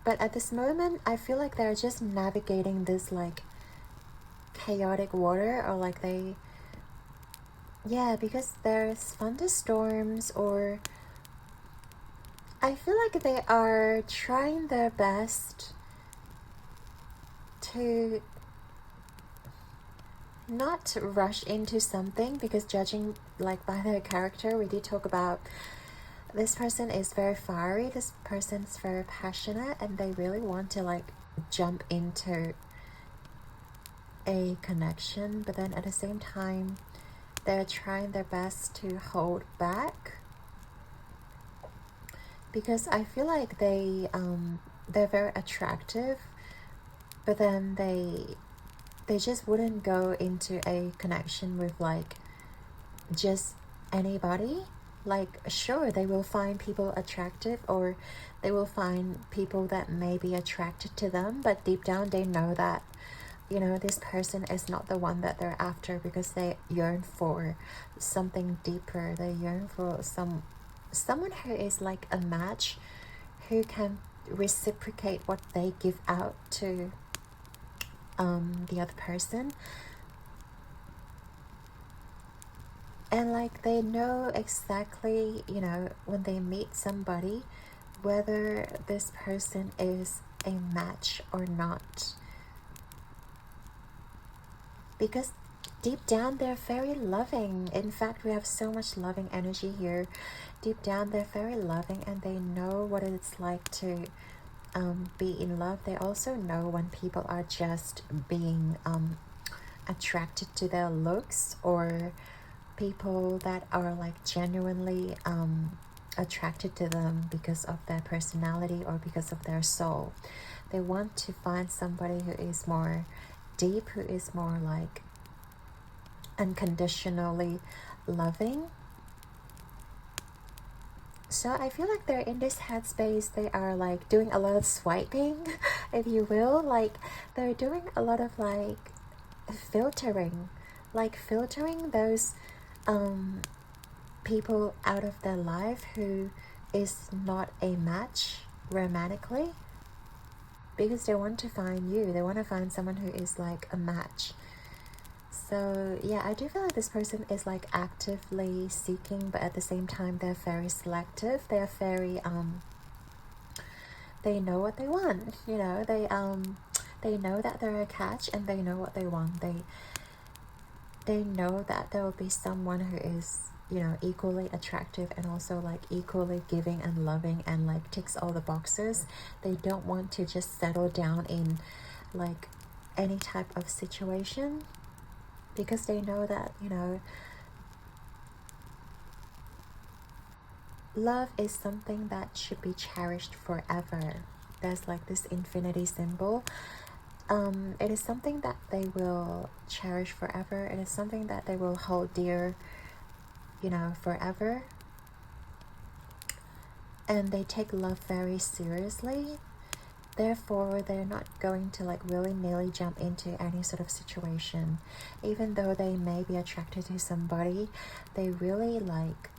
But at this moment I feel like they're just navigating this like chaotic water, or like they, yeah, because there's thunderstorms, or I feel like they are trying their best to not rush into something, because judging like by their character, we did talk about this person is very fiery, this person's very passionate, and they really want to like jump into a connection, but then at the same time they're trying their best to hold back, because I feel like they're very attractive, but then they just wouldn't go into a connection with like just anybody. Like sure, they will find people attractive, or they will find people that may be attracted to them, but deep down they know that, you know, this person is not the one that they're after, because they yearn for something deeper. They yearn for someone who is like a match, who can reciprocate what they give out to the other person. And like they know exactly, you know, when they meet somebody, whether this person is a match or not. Because deep down they're very loving. In fact, we have so much loving energy here. Deep down they're very loving, and they know what it's like to be in love. They also know when people are just being attracted to their looks, or people that are like genuinely attracted to them because of their personality or because of their soul. They want to find somebody who is more deep, who is more like unconditionally loving. So I feel like they're in this headspace. They are like doing a lot of swiping, if you will. Like they're doing a lot of like filtering those people out of their life who is not a match romantically, because they want to find you. They want to find someone who is like a match. So yeah, I do feel like this person is like actively seeking, but at the same time they're very selective. They're very they know what they want, you know. They know that they're a catch, and they know what they want. They know that there will be someone who is, you know, equally attractive and also like equally giving and loving and like ticks all the boxes. They don't want to just settle down in like any type of situation, because they know that, you know, love is something that should be cherished forever. There's like this infinity symbol. It is something that they will cherish forever. It is something that they will hold dear, you know, forever. And they take love very seriously. Therefore, they're not going to like willy-nilly jump into any sort of situation. Even though they may be attracted to somebody, they really like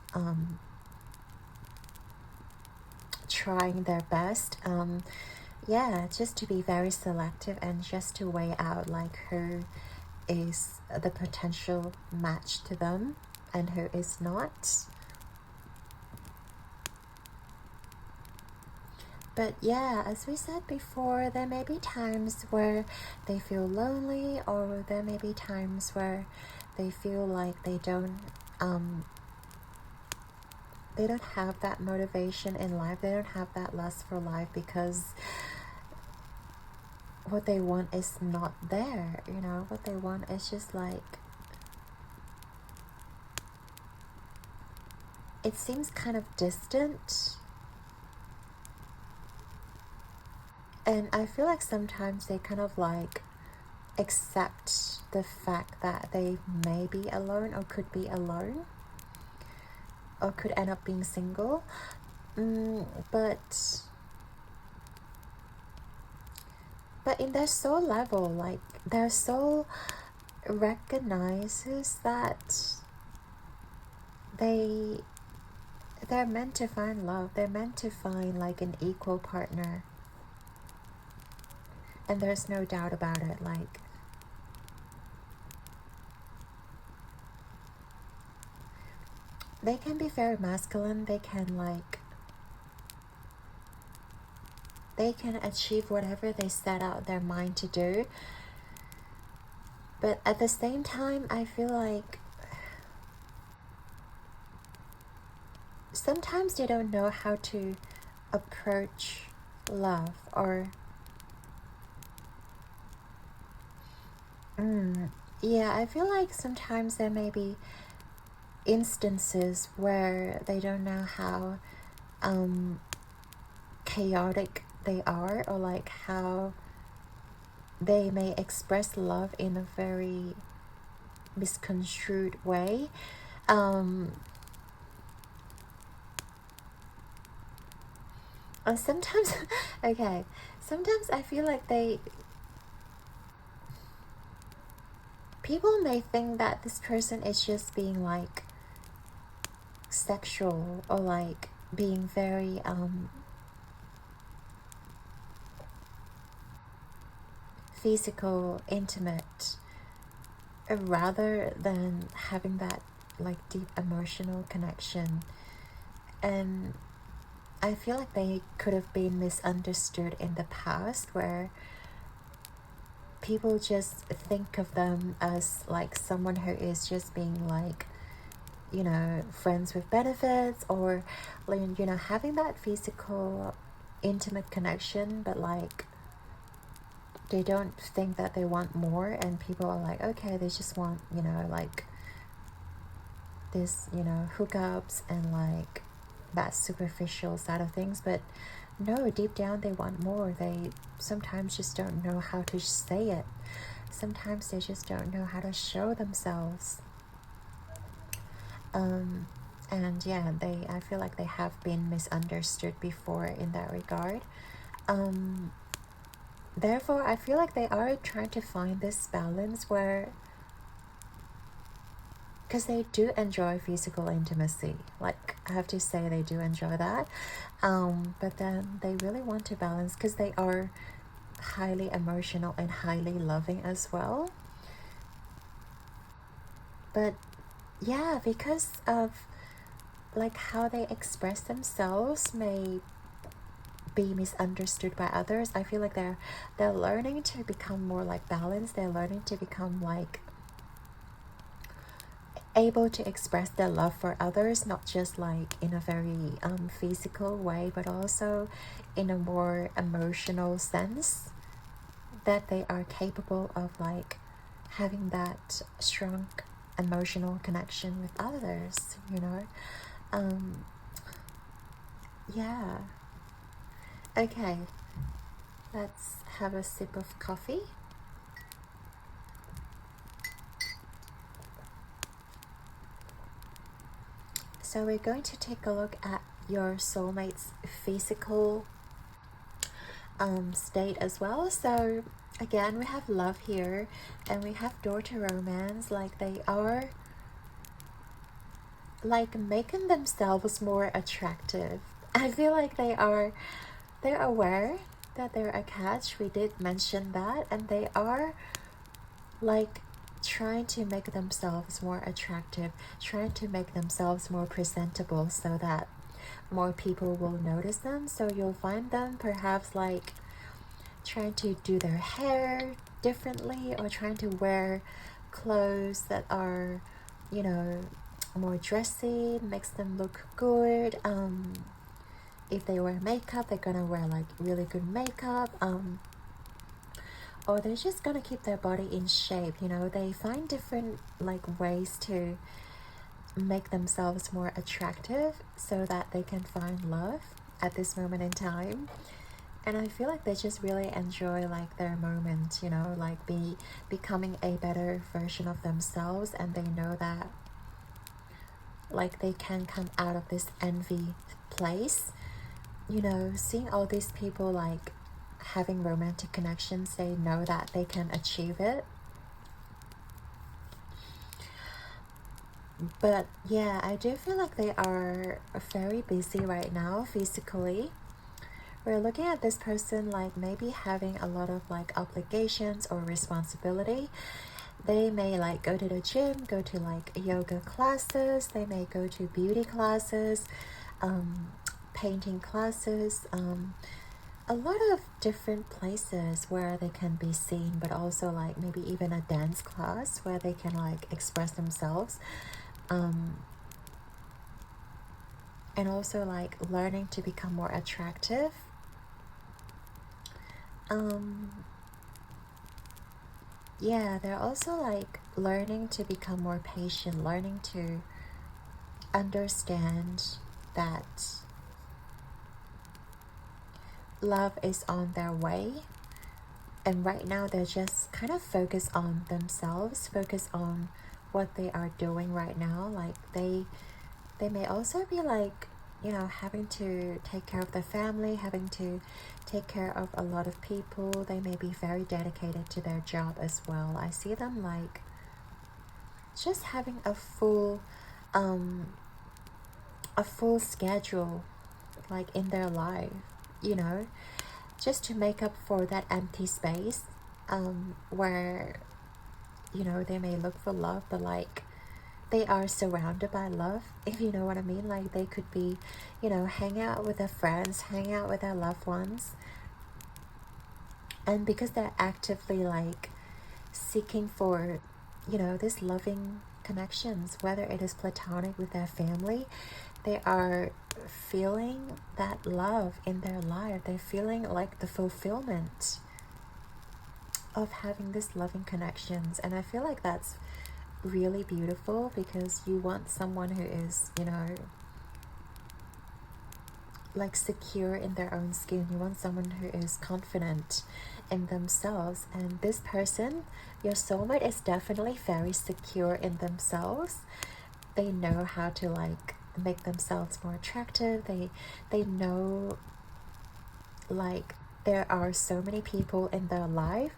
trying their best. Yeah, just to be very selective and just to weigh out like who is the potential match to them and who is not. But yeah, as we said before, there may be times where they feel lonely, or there may be times where they feel like they don't have that motivation in life. They don't have that lust for life, because what they want is not there, you know. What they want is just like, it seems kind of distant. And I feel like sometimes they kind of like accept the fact that they may be alone, or could be alone, or could end up being single. But in their soul level, like their soul recognizes that they're meant to find love. They're meant to find like an equal partner. And there's no doubt about it. Like, they can be very masculine. They can like, they can achieve whatever they set out their mind to do. But at the same time, I feel like sometimes they don't know how to approach love, or yeah, I feel like sometimes there may be instances where they don't know how chaotic they are, or like how they may express love in a very misconstrued way. And sometimes okay, sometimes I feel like people may think that this person is just being like sexual, or like being very physical, intimate, rather than having that like deep emotional connection. And I feel like they could have been misunderstood in the past, where people just think of them as like someone who is just being like, you know, friends with benefits, or like, you know, having that physical intimate connection, but like they don't think that they want more, and people are like, okay, they just want, you know, like this, you know, hookups and like that superficial side of things. But no, deep down they want more. They sometimes just don't know how to say it. Sometimes they just don't know how to show themselves. And yeah, I feel like they have been misunderstood before in that regard. Therefore, I feel like they are trying to find this balance where, because they do enjoy physical intimacy, like I have to say they do enjoy that, but then they really want to balance, because they are highly emotional and highly loving as well. But yeah, because of like how they express themselves may be misunderstood by others, I feel like they're learning to become more like balanced. They're learning to become like able to express their love for others, not just like in a very physical way, but also in a more emotional sense, that they are capable of like having that strong emotional connection with others, you know. Yeah, okay, let's have a sip of coffee. So we're going to take a look at your soulmate's physical state as well. So again, we have love here, and we have door to romance. Like they are like making themselves more attractive. I feel like they're aware that they're a catch. We did mention that, and they are like trying to make themselves more attractive, trying to make themselves more presentable, so that more people will notice them. So you'll find them perhaps like trying to do their hair differently, or trying to wear clothes that are, you know, more dressy, makes them look good. If they wear makeup, they're gonna wear like really good makeup, or they're just gonna keep their body in shape. You know, they find different like ways to make themselves more attractive so that they can find love at this moment in time. And I feel like they just really enjoy like their moment, you know, like becoming a better version of themselves, and they know that like they can come out of this envy place. You know, seeing all these people like having romantic connections, they know that they can achieve it. But yeah, I do feel like they are very busy right now physically. We're looking at this person like maybe having a lot of like obligations or responsibility. They may like go to the gym, go to like yoga classes, they may go to beauty classes, painting classes, a lot of different places where they can be seen, but also like maybe even a dance class where they can like express themselves, and also like learning to become more attractive. Yeah, they're also like learning to become more patient, learning to understand that love is on their way. And right now they're just kind of focused on themselves, focused on what they are doing right now. Like they may also be like, you know, having to take care of their family, having to take care of a lot of people. They may be very dedicated to their job as well. I see them like just having a full schedule like in their life, you know, just to make up for that empty space, where, you know, they may look for love, but like they are surrounded by love, if you know what I mean. Like they could be, you know, hang out with their friends, hang out with their loved ones, and because they're actively like seeking for, you know, this loving connections, whether it is platonic with their family, they are feeling that love in their life. They're feeling like the fulfillment of having this loving connections. And I feel like that's really beautiful, because you want someone who is, you know, like secure in their own skin. You want someone who is confident in themselves, and this person, your soulmate, is definitely very secure in themselves. They know how to like make themselves more attractive. They know, like, there are so many people in their life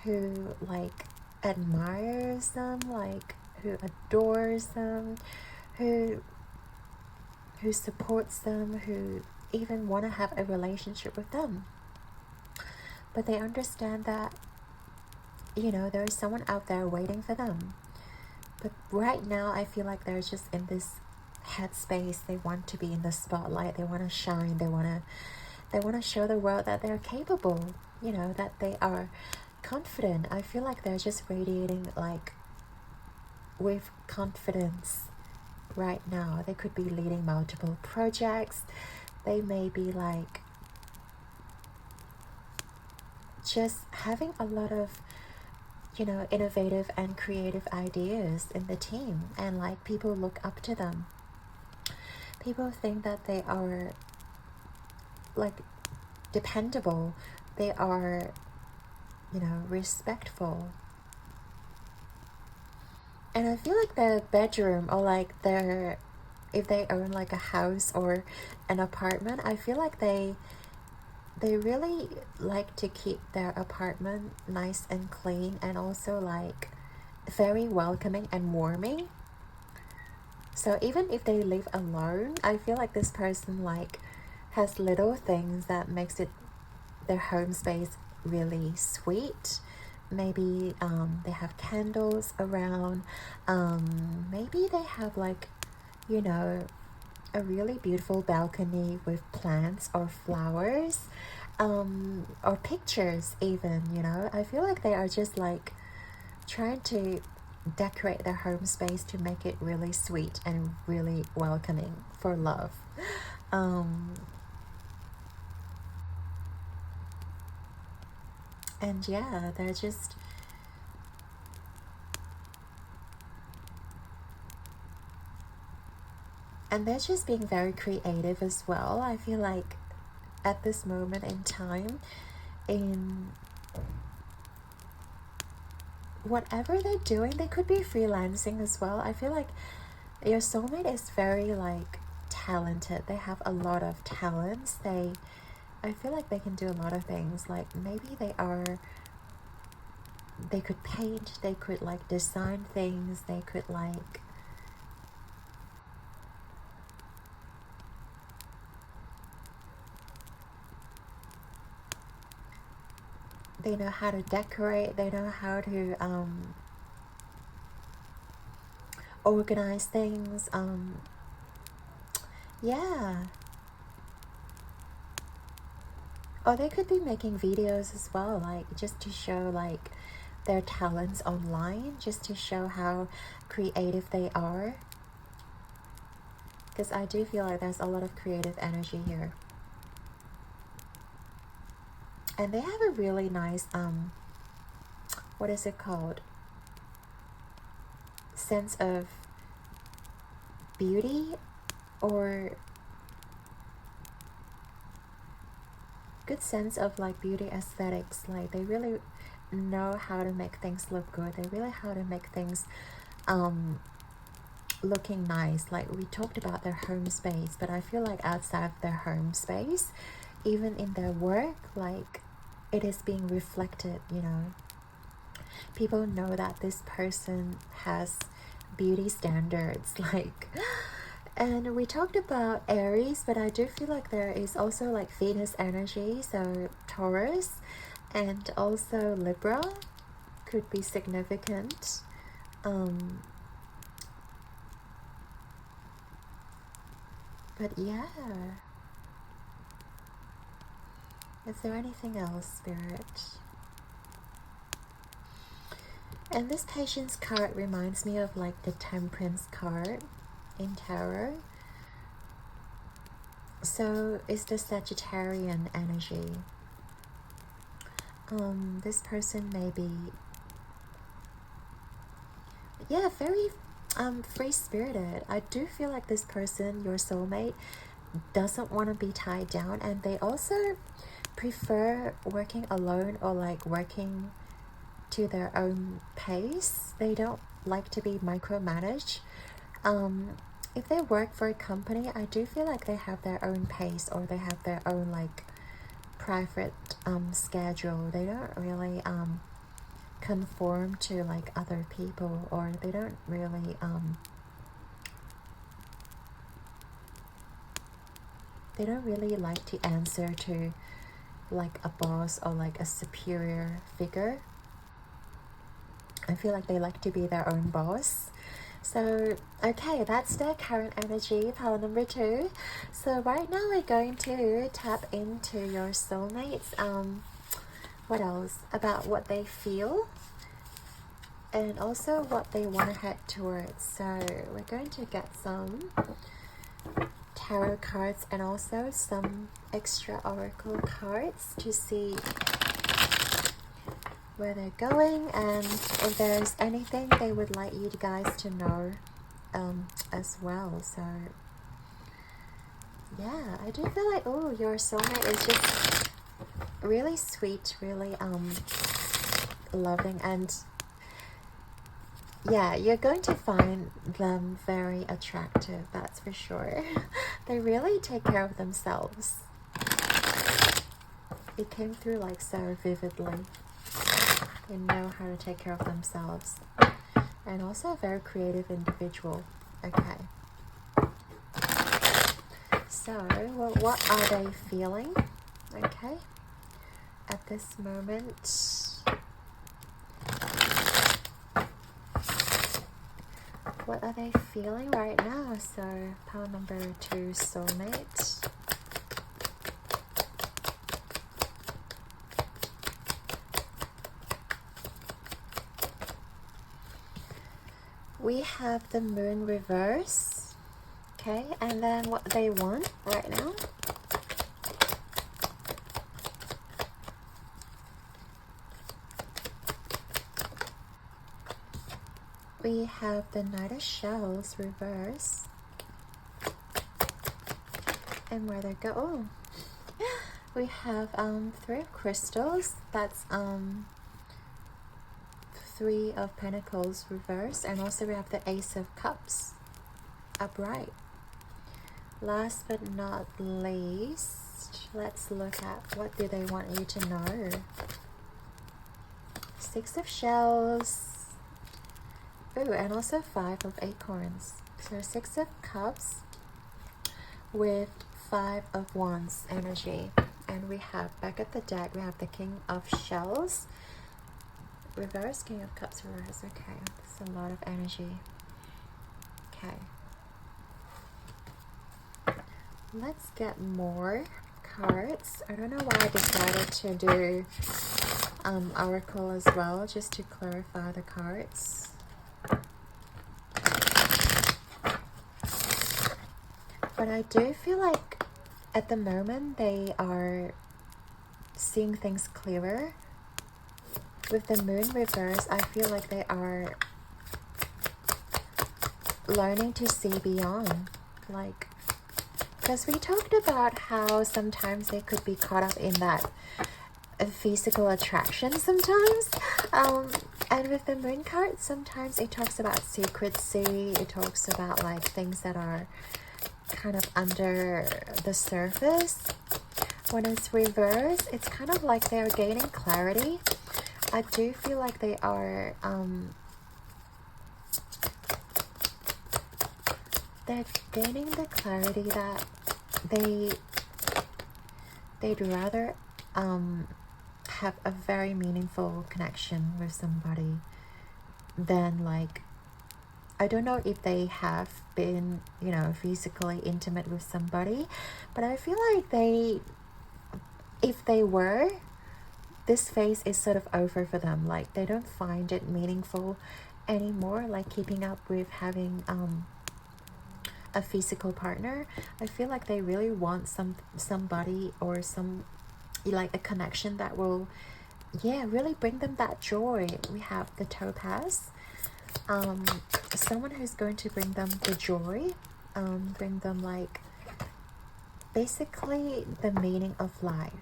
who like admires them, like who adores them, who supports them, who even want to have a relationship with them. But they understand that, you know, there is someone out there waiting for them. But right now, I feel like they're just in this headspace. They want to be in the spotlight. They want to shine. They want to show the world that they're capable, you know, that they are confident. I feel like they're just radiating like with confidence right now. They could be leading multiple projects. They may be like just having a lot of, you know, innovative and creative ideas in the team, and like people look up to them. People think that they are like dependable. They are, you know, respectful. And I feel like their bedroom, or like their, if they own like a house or an apartment, I feel like they really like to keep their apartment nice and clean, and also like very welcoming and warming. So even if they live alone, I feel like this person like has little things that makes it, their home space, really sweet. Maybe they have candles around. Maybe they have like, you know, a really beautiful balcony with plants or flowers, or pictures even, you know. I feel like they are just like trying to decorate their home space to make it really sweet and really welcoming for love. And yeah, they're just, and they're just being very creative as well. I feel like at this moment in time, in whatever they're doing, they could be freelancing as well. I feel like your soulmate is very like talented. They have a lot of talents. I feel like they can do a lot of things. Like maybe they could paint, they could like design things, they could like, they know how to decorate, they know how to organize things. Yeah. Or they could be making videos as well, like just to show like their talents online, just to show how creative they are. Because I do feel like there's a lot of creative energy here. And they have a really nice, what is it called? Sense of beauty, or good sense of like beauty aesthetics. Like they really know how to make things look good. They really how to make things looking nice. Like we talked about their home space, but I feel like outside of their home space, even in their work, like it is being reflected, you know. People know that this person has beauty standards, like, and we talked about Aries, but I do feel like there is also like Venus energy, so Taurus and also Libra could be significant. But yeah, is there anything else, Spirit? And this Patience card reminds me of like the Temperance card in tarot. So it's the Sagittarian energy. This person may be, yeah, very free-spirited. I do feel like this person, your soulmate, doesn't want to be tied down, and they also prefer working alone or like working to their own pace. They don't like to be micromanaged. If they work for a company, I do feel like they have their own pace, or they have their own like private schedule. They don't really conform to like other people, or they don't really like to answer to like a boss or like a superior figure. I feel like they like to be their own boss. So, okay, that's the current energy, pile number 2. So right now we're going to tap into your soulmates. What else? About what they feel, and also what they want to head towards. So we're going to get some tarot cards and also some extra oracle cards to see where they're going, and if there's anything they would like you guys to know as well. So yeah, I do feel like, oh, your soulmate is just really sweet, really loving, and yeah, you're going to find them very attractive, that's for sure. They really take care of themselves. It came through like so vividly. They know how to take care of themselves, and also a very creative individual. Okay, so well, what are they feeling, okay, at this moment? What are they feeling right now? So pile number 2, soulmate. We have the moon reverse, okay, and then what they want right now. We have the Knight of Shells reverse, and where they go. Oh, we have 3 of Crystals. That's 3 of Pentacles reverse, and also we have the Ace of Cups upright. Last but not least, let's look at what do they want you to know. 6 of Shells. Ooh, and also 5 of Acorns. So 6 of Cups with 5 of Wands energy. And we have, back at the deck, we have the King of Shells reverse, King of Cups reverse. Okay, that's a lot of energy. Okay, let's get more cards. I don't know why I decided to do oracle as well, just to clarify the cards. But I do feel like at the moment they are seeing things clearer. With the moon reverse, I feel like they are learning to see beyond. Like, because we talked about how sometimes they could be caught up in that physical attraction sometimes. And with the moon card, sometimes it talks about secrecy. It talks about like things that are kind of under the surface. When it's reversed, it's kind of like they're gaining clarity. I do feel like they are they're gaining the clarity that they'd rather have a very meaningful connection with somebody than like I don't know if they have been, you know, physically intimate with somebody, but I feel like if they were, this phase is sort of over for them. Like they don't find it meaningful anymore, like keeping up with having a physical partner. I feel like they really want somebody or some, like, a connection that will, yeah, really bring them that joy. We have the topaz, someone who's going to bring them the joy, bring them, like, basically the meaning of life.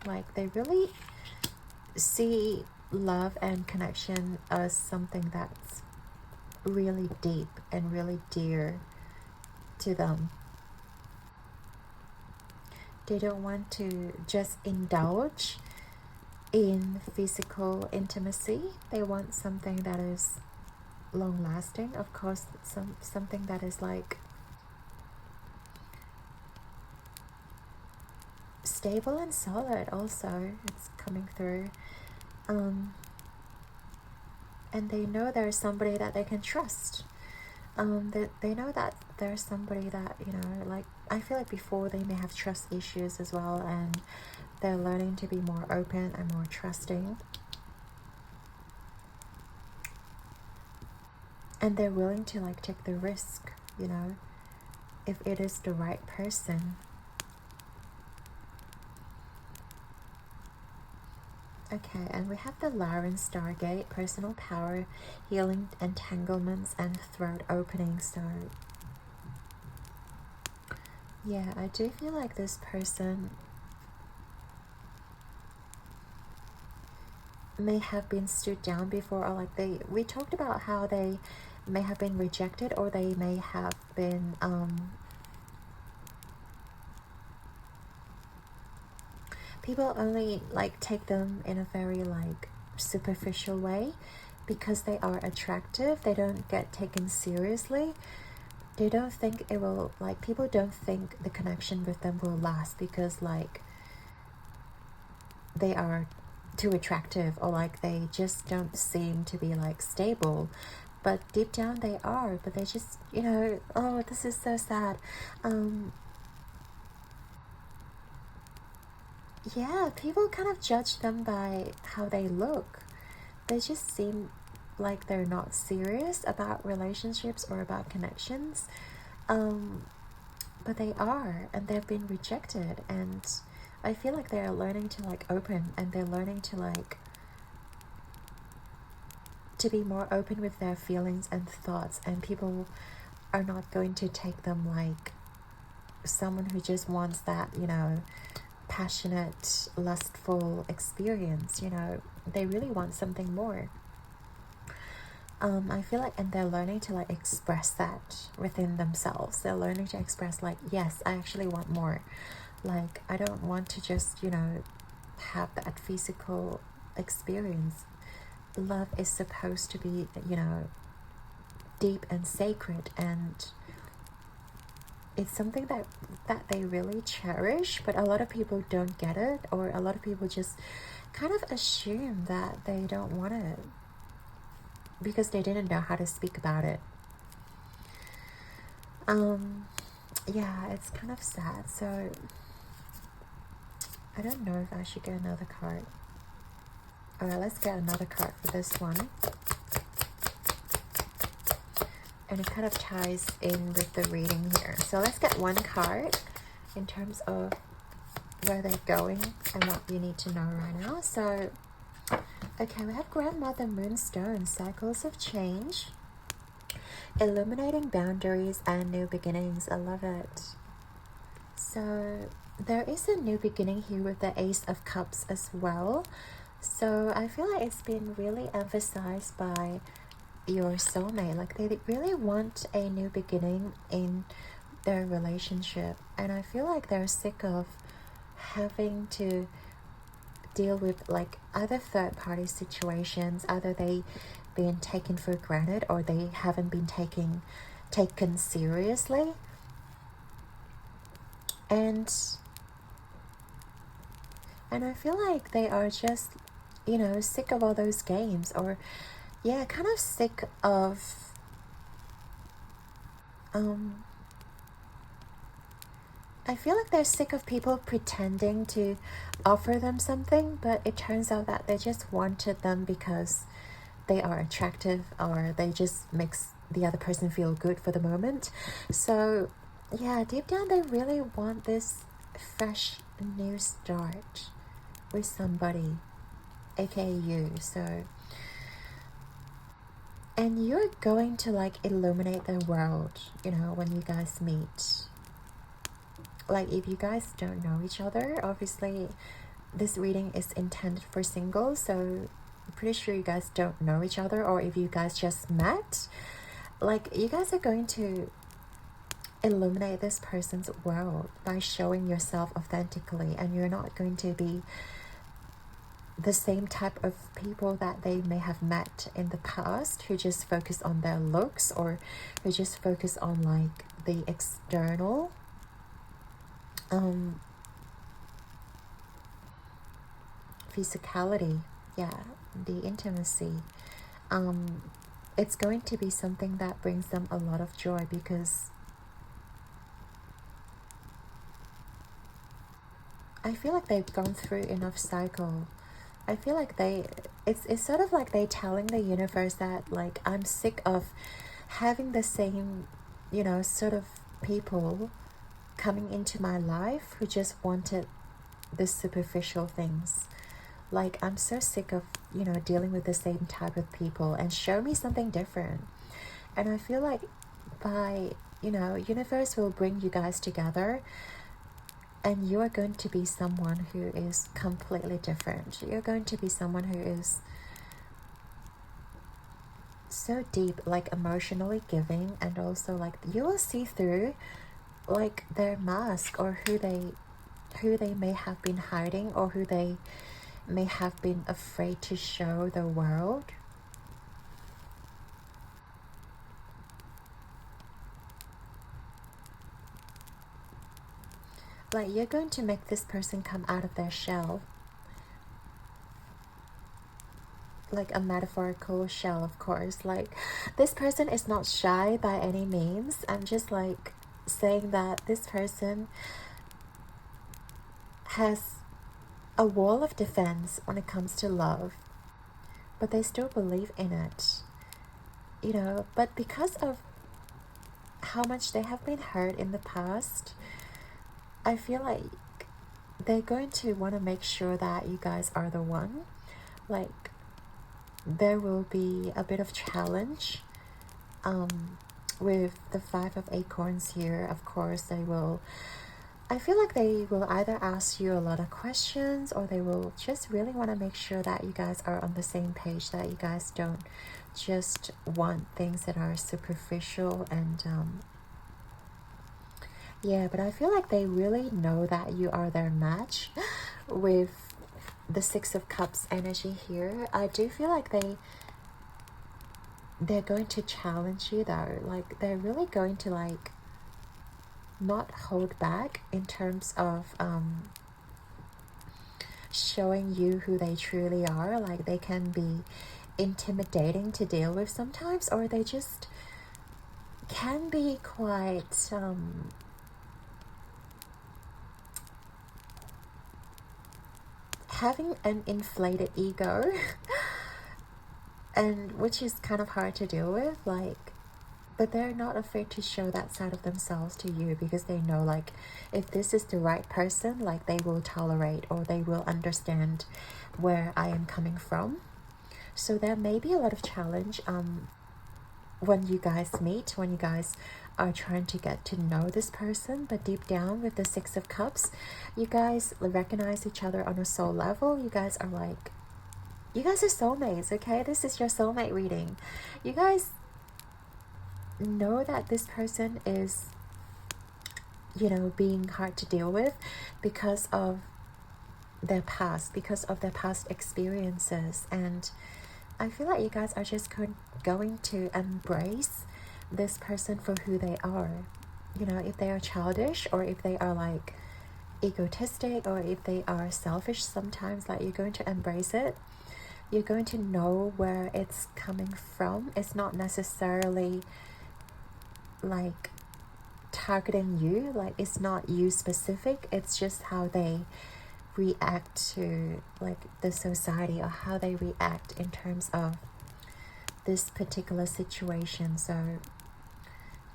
Like they really see love and connection as something that's really deep and really dear to them. They don't want to just indulge in physical intimacy. They want something that is long lasting, of course, something that is like stable and solid also. It's coming through. And they know there's somebody that they can trust. They know that there's somebody that, you know, like, I feel like before they may have trust issues as well, and they're learning to be more open and more trusting. And they're willing to, like, take the risk, you know, if it is the right person. Okay, and we have the Laren Stargate, personal power, healing entanglements, and throat opening. So, yeah, I do feel like this person may have been stood down before, or like we talked about how they may have been rejected, or they may have been people only like take them in a very like superficial way because they are attractive. They don't get taken seriously. They don't think it will, like, people don't think the connection with them will last because like they are too attractive, or like they just don't seem to be like stable, but deep down they are. But they just, you know, oh, this is so sad. Yeah, people kind of judge them by how they look. They just seem like they're not serious about relationships or about connections, but they are, and they've been rejected. And I feel like they're learning to like open, and they're learning to like to be more open with their feelings and thoughts, and people are not going to take them like someone who just wants that, you know, passionate, lustful experience. You know, they really want something more. I feel like, and they're learning to like express that within themselves. They're learning to express like, yes, I actually want more. Like, I don't want to just, you know, have that physical experience. Love is supposed to be, you know, deep and sacred, and it's something that they really cherish. But a lot of people don't get it, or a lot of people just kind of assume that they don't want it because they didn't know how to speak about it. Yeah, it's kind of sad. So I don't know if I should get another card. Alright, let's get another card for this one. And it kind of ties in with the reading here. So let's get one card in terms of where they're going and what you need to know right now. So, okay, we have Grandmother Moonstone, cycles of change, illuminating boundaries and new beginnings. I love it. So there is a new beginning here with the Ace of Cups as well. So I feel like it's been really emphasized by your soulmate. Like, they really want a new beginning in their relationship, and I feel like they're sick of having to deal with like other third-party situations. Either they been taken for granted, or they haven't been taken seriously. And I feel like they are just, you know, sick of all those games, or yeah, kind of sick of I feel like they're sick of people pretending to offer them something, but it turns out that they just wanted them because they are attractive, or they just makes the other person feel good for the moment. So yeah, deep down they really want this fresh new start with somebody, aka you. So, and you're going to like illuminate the world, you know, when you guys meet. Like, if you guys don't know each other, obviously this reading is intended for singles, so I'm pretty sure you guys don't know each other. Or if you guys just met, like, you guys are going to illuminate this person's world by showing yourself authentically, and you're not going to be the same type of people that they may have met in the past, who just focus on their looks, or who just focus on like the external physicality, yeah, the intimacy. It's going to be something that brings them a lot of joy, because I feel like they've gone through enough cycle. I feel like it's sort of like they telling the universe that, like, I'm sick of having the same, you know, sort of people coming into my life who just wanted the superficial things. Like, I'm so sick of, you know, dealing with the same type of people, and show me something different. And I feel like by, you know, universe will bring you guys together, and you are going to be someone who is completely different. You're going to be someone who is so deep, like emotionally giving, and also like you will see through like their mask, or who they may have been hiding, or who they may have been afraid to show the world. Like, you're going to make this person come out of their shell, like a metaphorical shell, of course. Like, this person is not shy by any means. I'm just like saying that this person has a wall of defense when it comes to love, but they still believe in it, you know. But because of how much they have been hurt in the past, I feel like they're going to want to make sure that you guys are the one. Like, there will be a bit of challenge with the 5 of Acorns here. Of course, I feel like they will either ask you a lot of questions, or they will just really want to make sure that you guys are on the same page, that you guys don't just want things that are superficial. And yeah, but I feel like they really know that you are their match with the 6 of Cups energy here. I do feel like they're going to challenge you though. Like, they're really going to like not hold back in terms of showing you who they truly are. Like, they can be intimidating to deal with sometimes, or they just can be quite having an inflated ego and which is kind of hard to deal with. Like, but they're not afraid to show that side of themselves to you, because they know, like, if this is the right person, like, they will tolerate, or they will understand where I am coming from. So there may be a lot of challenge when you guys meet, when you guys are trying to get to know this person. But deep down, with the 6 of Cups, you guys recognize each other on a soul level. You guys are soulmates, okay? This is your soulmate reading. You guys know that this person is, you know, being hard to deal with because of their past, because of their past experiences. And I feel like you guys are just going to embrace this person for who they are. You know, if they are childish, or if they are like egotistic, or if they are selfish sometimes, like, you're going to embrace it. You're going to know where it's coming from. It's not necessarily like targeting you, like it's not you specific, it's just how they react to like the society, or how they react in terms of this particular situation. So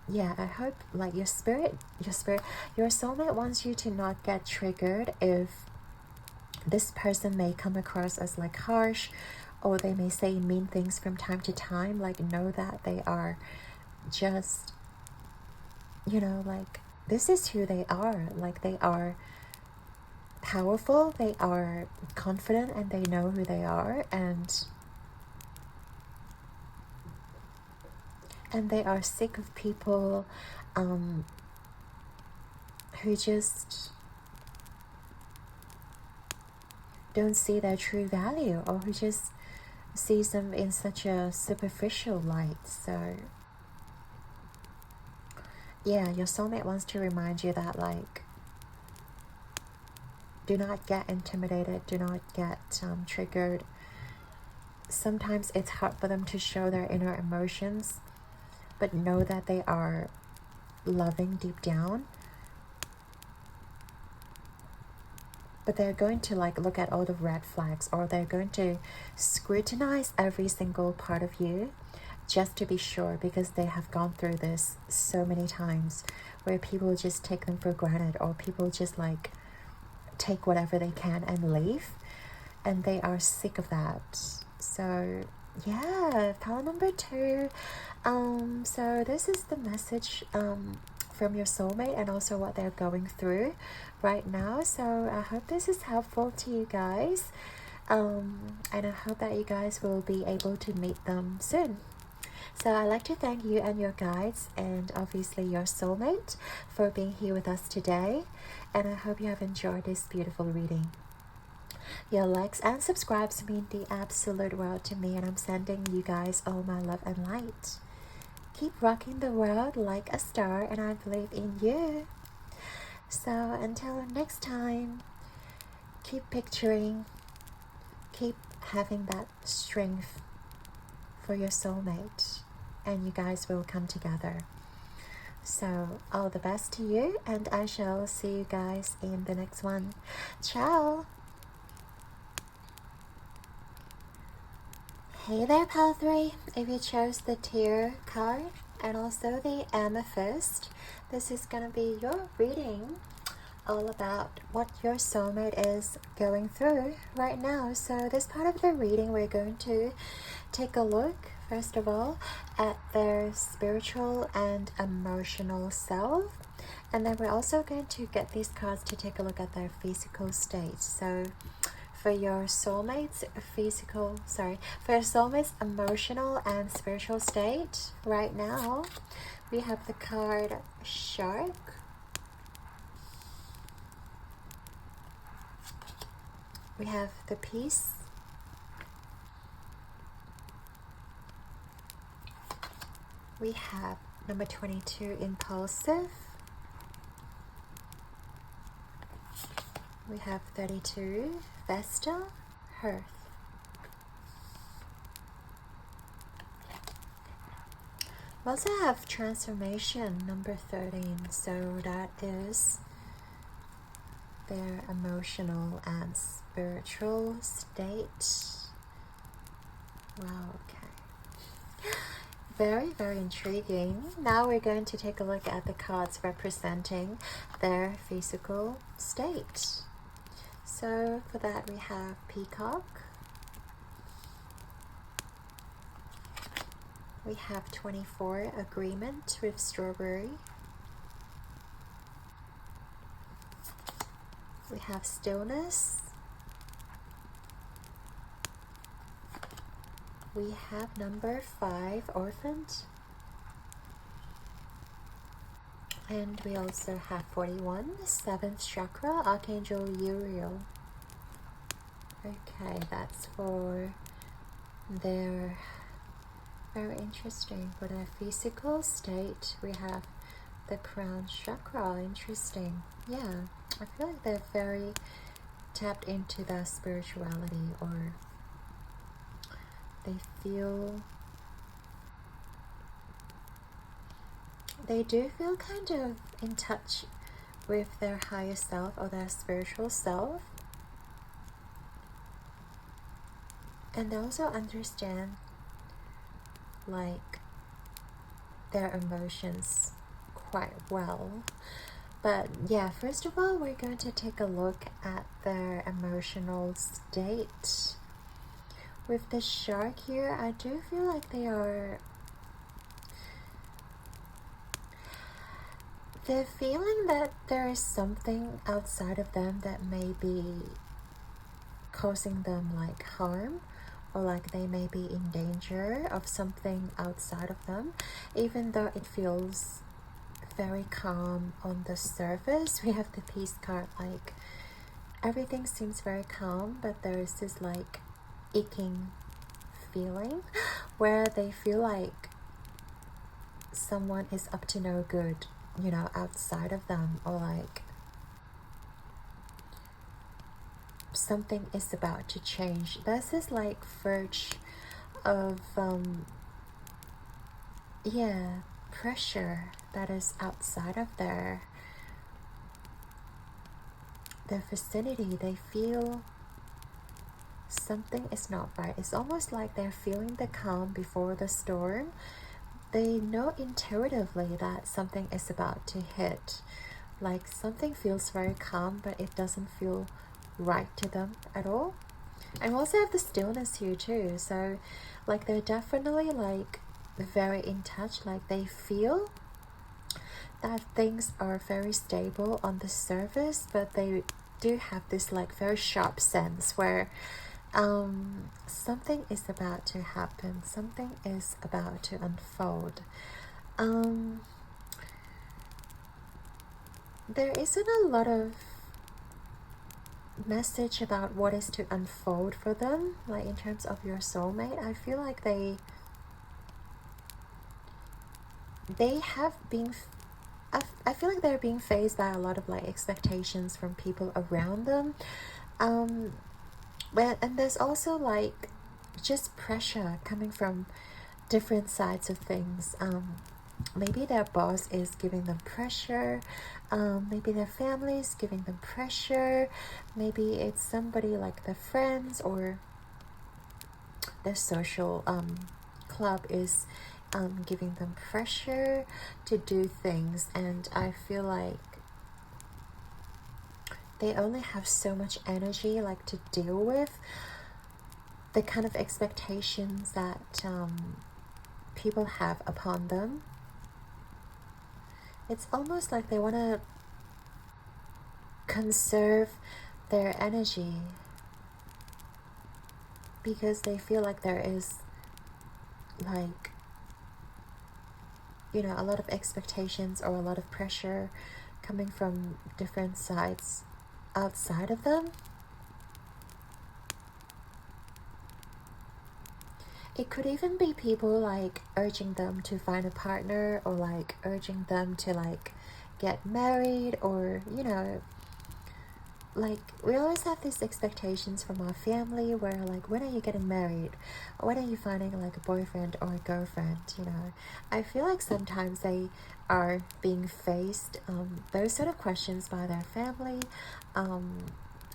yeah, I hope like your soulmate wants you to not get triggered if this person may come across as like harsh, or they may say mean things from time to time. Like, know that they are just, you know, like this is who they are. Like, they are powerful, they are confident, and they know who they are, and they are sick of people who just don't see their true value, or who just sees them in such a superficial light. So yeah, your soulmate wants to remind you that, like, do not get intimidated, do not get triggered. Sometimes it's hard for them to show their inner emotions, but know that they are loving deep down. But they're going to like look at all the red flags, or they're going to scrutinize every single part of you just to be sure, because they have gone through this so many times where people just take them for granted, or people just like take whatever they can and leave, and they are sick of that. So yeah, pile number 2. So this is the message from your soulmate, and also what they're going through right now. So I hope this is helpful to you guys, and I hope that you guys will be able to meet them soon. So I'd like to thank you and your guides, and obviously your soulmate, for being here with us today, and I hope you have enjoyed this beautiful reading. Your likes and subscribes mean the absolute world to me, and I'm sending you guys all my love and light. Keep rocking the world like a star, and I believe in you. So until next time, keep picturing, keep having that strength for your soulmate, and you guys will come together. So all the best to you, and I shall see you guys in the next one. Ciao! Hey there, Pile 3. If you chose the Tear card and also the Amethyst, this is going to be your reading all about what your soulmate is going through right now. So this part of the reading, we're going to take a look, first of all, at their spiritual and emotional self. And then we're also going to get these cards to take a look at their physical state. So for your soulmate's emotional and spiritual state right now, we have the card Shark, we have the Peace, we have number 22, Impulsive, we have 32, Vesta, Hearth. We also have Transformation, number 13, so that is their emotional and spiritual state. Wow, okay. Very, very intriguing. Now we're going to take a look at the cards representing their physical state. So for that we have Peacock, we have 24, Agreement with Strawberry, we have Stillness, we have number 5, Orphaned, and we also have 41, 7th Chakra, Archangel Uriel. Okay, that's for their, very interesting, for their physical state. We have the Crown Chakra. Interesting. Yeah, I feel like they're very tapped into their spirituality, or they feel they do feel kind of in touch with their higher self or their spiritual self, and they also understand like their emotions quite well. But yeah, first of all, we're going to take a look at their emotional state. With the shark here, I do feel like they're feeling that there is something outside of them that may be causing them like harm, or like they may be in danger of something outside of them, even though it feels very calm on the surface. We have the peace card, like everything seems very calm, but there is this like aching feeling where they feel like someone is up to no good, you know, outside of them, or like something is about to change. There's this like verge of yeah, pressure that is outside of their vicinity. They feel something is not right. It's almost like they're feeling the calm before the storm. They know intuitively that something is about to hit. Like something feels very calm, but it doesn't feel right to them at all. And we also have the stillness here too. So like they're definitely like very in touch. Like they feel that things are very stable on the surface, but they do have this like very sharp sense where something is about to happen, something is about to unfold. There isn't a lot of message about what is to unfold for them, like in terms of your soulmate. I feel like they have been I feel like they're being faced by a lot of like expectations from people around them, and there's also like just pressure coming from different sides of things. Maybe their boss is giving them pressure, maybe their family is giving them pressure, maybe it's somebody like their friends or their social club is giving them pressure to do things. And I feel like they only have so much energy like to deal with the kind of expectations that people have upon them. It's almost like they want to conserve their energy because they feel like there is like, you know, a lot of expectations or a lot of pressure coming from different sides outside of them. It could even be people like urging them to find a partner, or like urging them to like get married, or you know, like we always have these expectations from our family where like, when are you getting married, or when are you finding like a boyfriend or a girlfriend, you know. I feel like sometimes they are being faced those sort of questions by their family.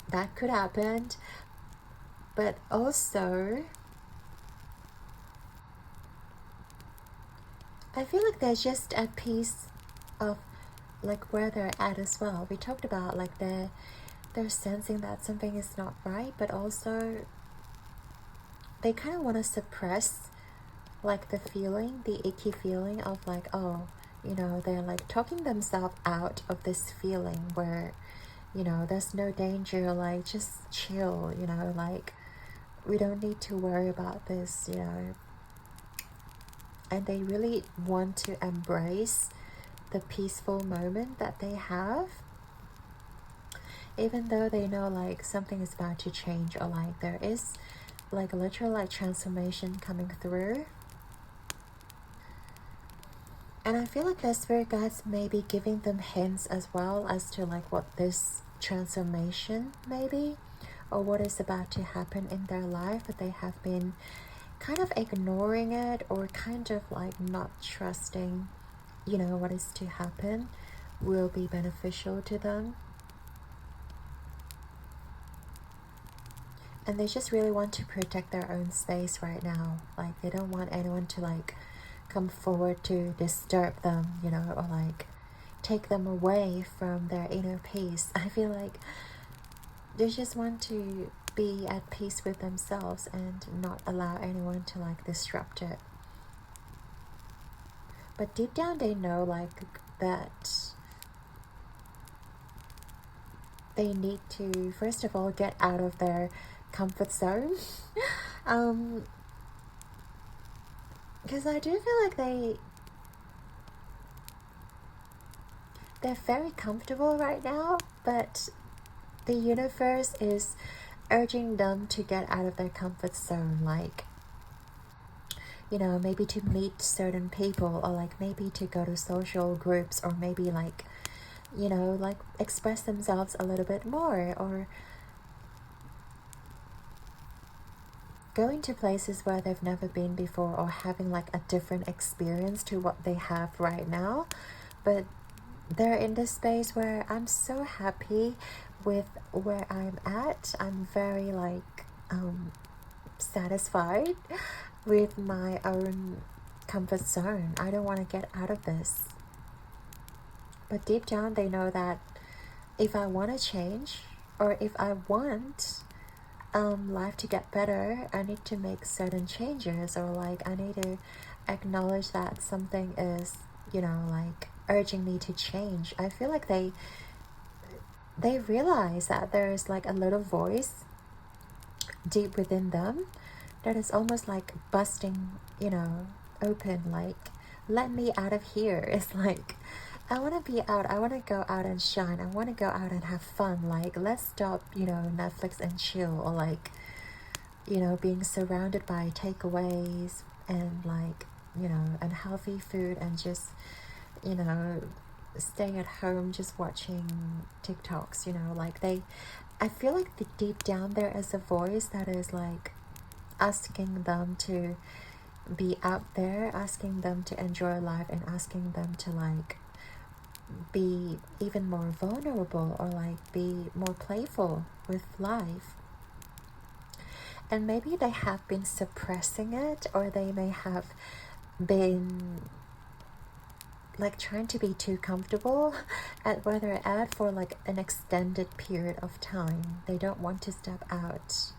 That could happen, but also I feel like they're just at peace of like where they're at as well. We talked about like they're sensing that something is not right, but also they kind of want to suppress like the feeling, the icky feeling of like, oh, you know, they're like talking themselves out of this feeling where, you know, there's no danger, like just chill, you know, like we don't need to worry about this, you know. And they really want to embrace the peaceful moment that they have, even though they know like something is about to change, or like there is like literal like transformation coming through. And I feel like their spirit guides may be giving them hints as well as to like what this transformation may be, or what is about to happen in their life, but they have been kind of ignoring it, or kind of like not trusting you know, what is to happen will be beneficial to them. And they just really want to protect their own space right now. Like, they don't want anyone to like come forward to disturb them, you know, or like take them away from their inner peace. I feel like they just want to be at peace with themselves and not allow anyone to like disrupt it. But deep down they know like that they need to first of all get out of their comfort zone. Because I do feel like they're very comfortable right now, but the universe is urging them to get out of their comfort zone, like, you know, maybe to meet certain people, or like maybe to go to social groups, or maybe like, you know, like express themselves a little bit more, or going to places where they've never been before, or having like a different experience to what they have right now. But they're in this space where I'm so happy with where I'm at. I'm very like satisfied with my own comfort zone. I don't want to get out of this. But deep down they know that if I want to change, or if I want life to get better, I need to make certain changes, or like I need to acknowledge that something is, you know, like urging me to change. I feel like they realize that there is like a little voice deep within them that is almost like busting, you know, open, like, let me out of here. It's like, I want to be out, I want to go out and shine, I want to go out and have fun. Like, let's stop, you know, Netflix and chill, or like, you know, being surrounded by takeaways and like, you know, unhealthy food, and just, you know, staying at home just watching TikToks, you know. Like, I feel like deep down there is a voice that is like asking them to be out there, asking them to enjoy life, and asking them to like be even more vulnerable, or like be more playful with life. And maybe they have been suppressing it, or they may have been like trying to be too comfortable at where they're at for like an extended period of time. They don't want to step out.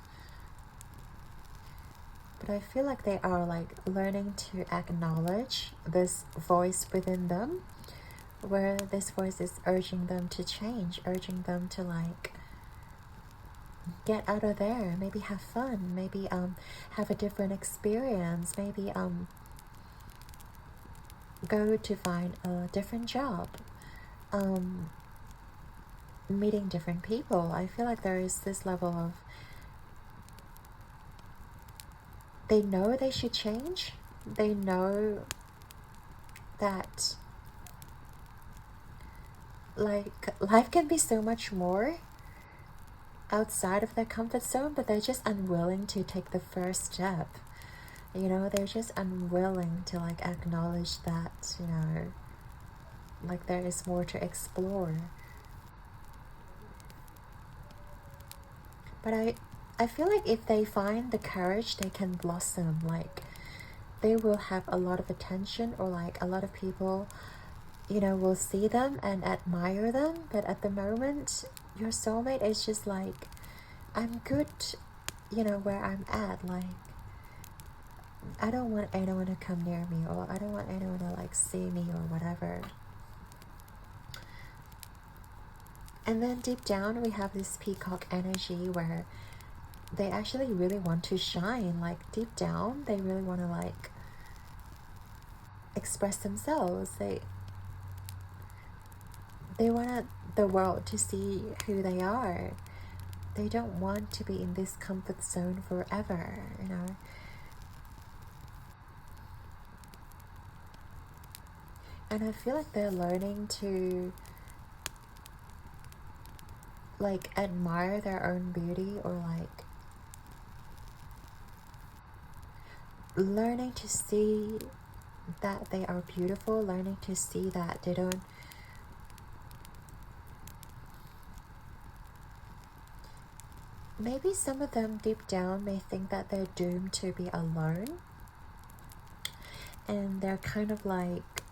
But I feel like they are like learning to acknowledge this voice within them, where this voice is urging them to change, urging them to like get out of there, maybe have fun, maybe have a different experience, maybe go to find a different job, meeting different people. I feel like there is this level of, they know they should change, they know that like life can be so much more outside of their comfort zone, but they're just unwilling to take the first step. You know, they're just unwilling to like acknowledge that, you know, like there is more to explore. But I feel like if they find the courage, they can blossom. Like, they will have a lot of attention, or like a lot of people, you know, will see them and admire them. But at the moment, your soulmate is just like, I'm good, you know, where I'm at. Like, I don't want anyone to come near me, or I don't want anyone to like see me, or whatever. And then deep down we have this peacock energy, where they actually really want to shine. Like, deep down they really want to like express themselves. They want the world to see who they are. They don't want to be in this comfort zone forever, you know. And I feel like they're learning to like admire their own beauty, or like learning to see that they are beautiful, learning to see that they don't, maybe some of them deep down may think that they're doomed to be alone, and they're kind of like,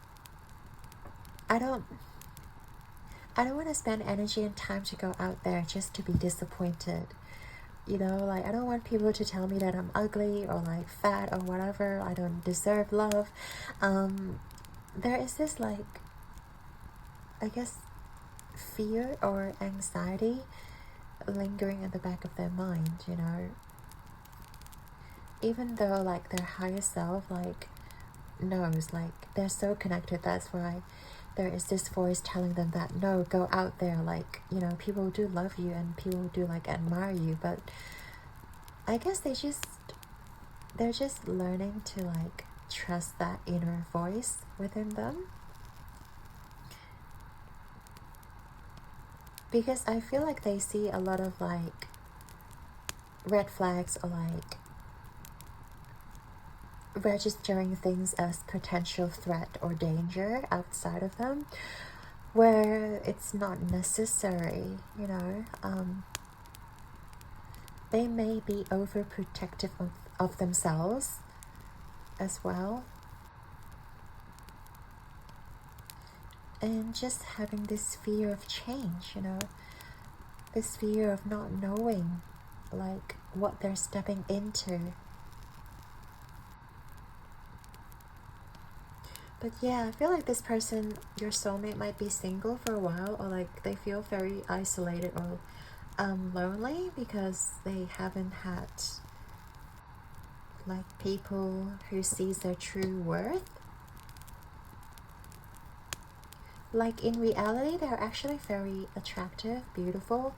I don't want to spend energy and time to go out there just to be disappointed. You know, like, I don't want people to tell me that I'm ugly or like fat or whatever. I don't deserve love. There is this, like, I guess, fear or anxiety lingering in the back of their mind, you know. Even though, like, their higher self, like, knows, like, they're so connected. That's why there is this voice telling them that, no, go out there, like, you know, people do love you and people do, like, admire you. But I guess they're just learning to, like, trust that inner voice within them. Because I feel like they see a lot of, like, red flags, or like registering things as potential threat or danger outside of them, where it's not necessary, you know. They may be overprotective of themselves as well, and just having this fear of change, you know, this fear of not knowing, like, what they're stepping into. But yeah, I feel like this person, your soulmate, might be single for a while, or like they feel very isolated or lonely because they haven't had, like, people who sees their true worth. Like, in reality, they're actually very attractive, beautiful,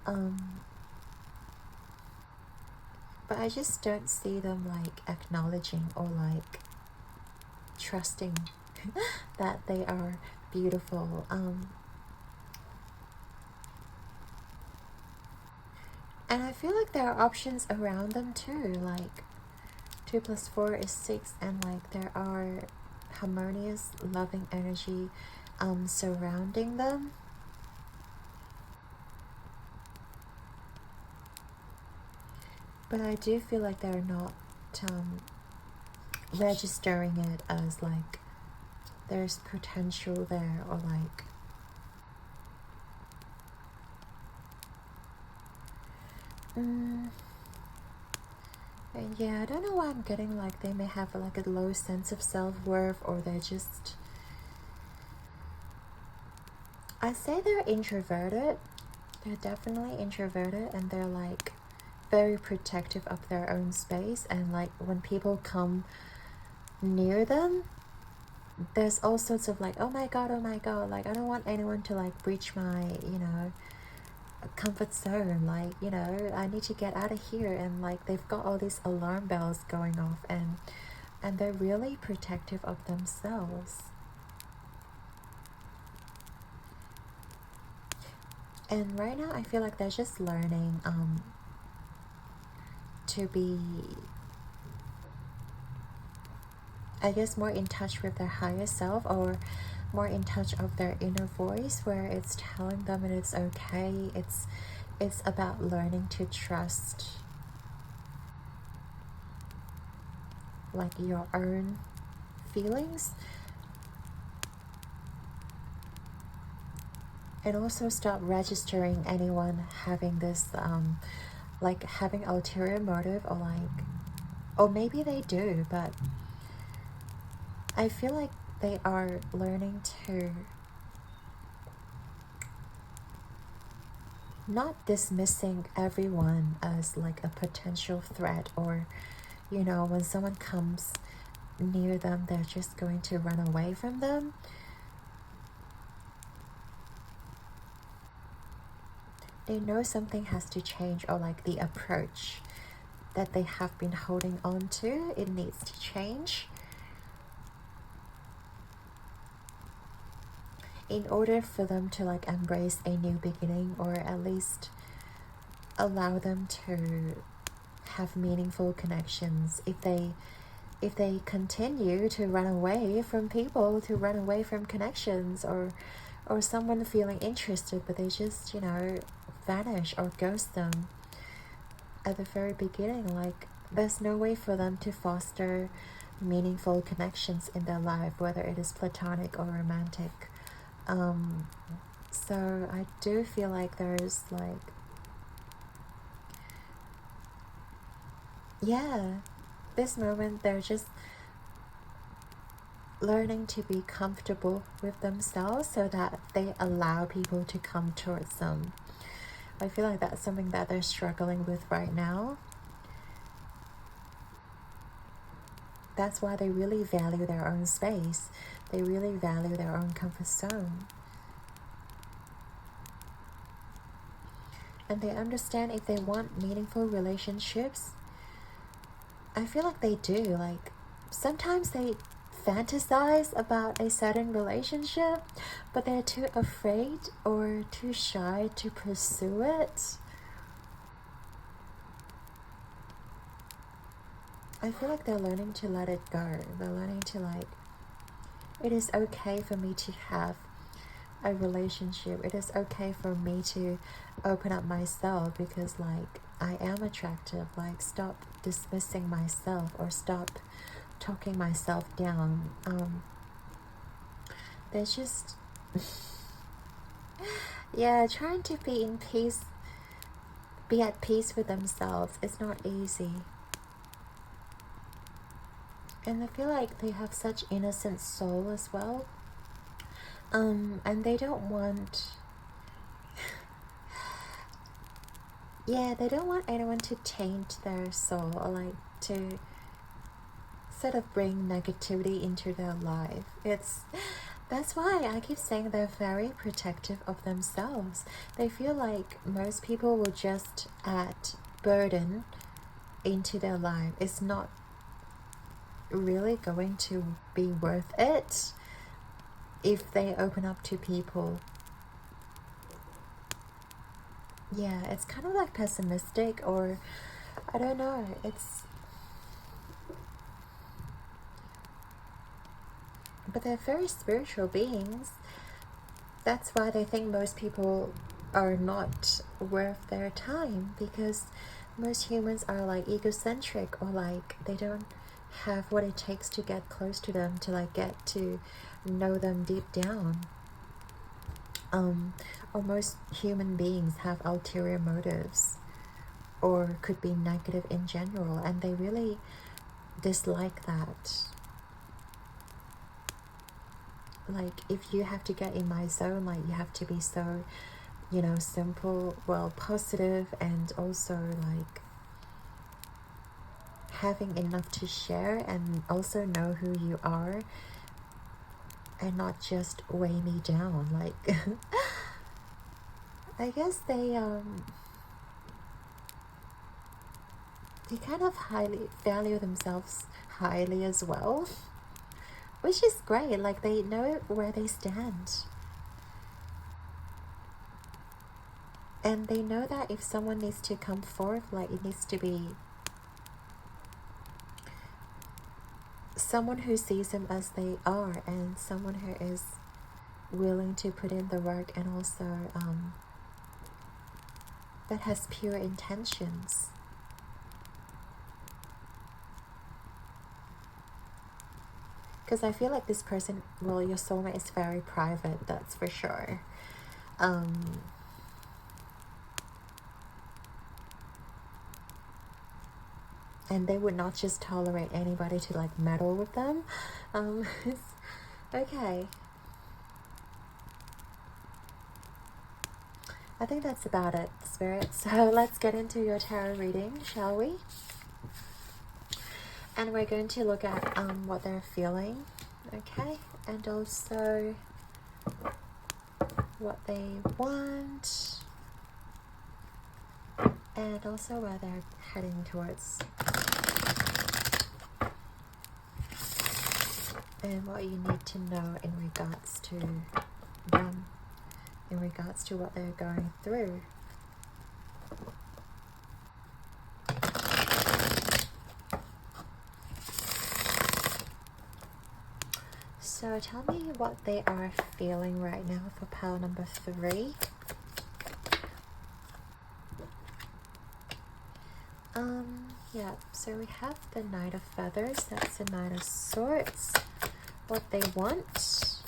but I just don't see them, like, acknowledging or like trusting that they are beautiful. And I feel like there are options around them too, like 2 + 4 is 6, and like there are harmonious, loving energy surrounding them. But I do feel like they're not registering it as like there's potential there, or like and yeah, I don't know why I'm getting like they may have like a low sense of self-worth, or they're just, I say they're introverted. They're definitely introverted, and they're like very protective of their own space, and like when people come near them, there's all sorts of like, oh my god, like I don't want anyone to like breach my, you know, comfort zone, like, you know, I need to get out of here. And like they've got all these alarm bells going off, and they're really protective of themselves. And right now I feel like they're just learning to be, I guess, more in touch with their higher self, or more in touch of their inner voice, where it's telling them that it's okay. It's about learning to trust, like, your own feelings, and also stop registering anyone having this like having ulterior motive, or like, or maybe they do, but I feel like they are learning to not dismissing everyone as like a potential threat, or, you know, when someone comes near them, they're just going to run away from them. They know something has to change, or like the approach that they have been holding on to, it needs to change in order for them to like embrace a new beginning, or at least allow them to have meaningful connections. If they if they continue to run away from people, to run away from connections, or someone feeling interested but they just, you know, vanish or ghost them at the very beginning, like there's no way for them to foster meaningful connections in their life, whether it is platonic or romantic. So I do feel like there's like, yeah, this moment they're just learning to be comfortable with themselves so that they allow people to come towards them. I feel like that's something that they're struggling with right now. That's why they really value their own space. They really value their own comfort zone. And they understand if they want meaningful relationships, I feel like they do. Like, sometimes they fantasize about a certain relationship, but they're too afraid or too shy to pursue it. I feel like they're learning to let it go. They're learning to, like, it is okay for me to have a relationship. It is okay for me to open up myself because, like, I am attractive. Like, stop dismissing myself or stop talking myself down. They're just yeah, trying to be in peace, be at peace with themselves. It's not easy. And I feel like they have such innocent soul as well. And they don't want yeah, they don't want anyone to taint their soul or like to sort of bring negativity into their life. That's why I keep saying they're very protective of themselves. They feel like most people will just add burden into their life. It's not really going to be worth it if they open up to people. Yeah, it's kind of like pessimistic, or I don't know, but they're very spiritual beings. That's why they think most people are not worth their time, because most humans are like egocentric, or like they don't have what it takes to get close to them, to like get to know them deep down. Or most human beings have ulterior motives, or could be negative in general, and they really dislike that. Like, if you have to get in my zone, like, you have to be so, you know, simple, well, positive, and also like having enough to share, and also know who you are, and not just weigh me down. Like I guess they kind of highly value themselves highly as well, which is great. Like, they know where they stand, and they know that if someone needs to come forth, like, it needs to be someone who sees them as they are, and someone who is willing to put in the work, and also that has pure intentions. Because I feel like this person, well, your soulmate is very private, that's for sure. And they would not just tolerate anybody to like meddle with them. Okay. I think that's about it, Spirit. So let's get into your tarot reading, shall we? And we're going to look at what they're feeling, okay? And also what they want, and also where they're heading towards, and what you need to know in regards to them, in regards to what they're going through. So tell me what they are feeling right now for pile number 3. Yeah, so we have the Knight of Feathers, that's the Knight of Swords. What they want.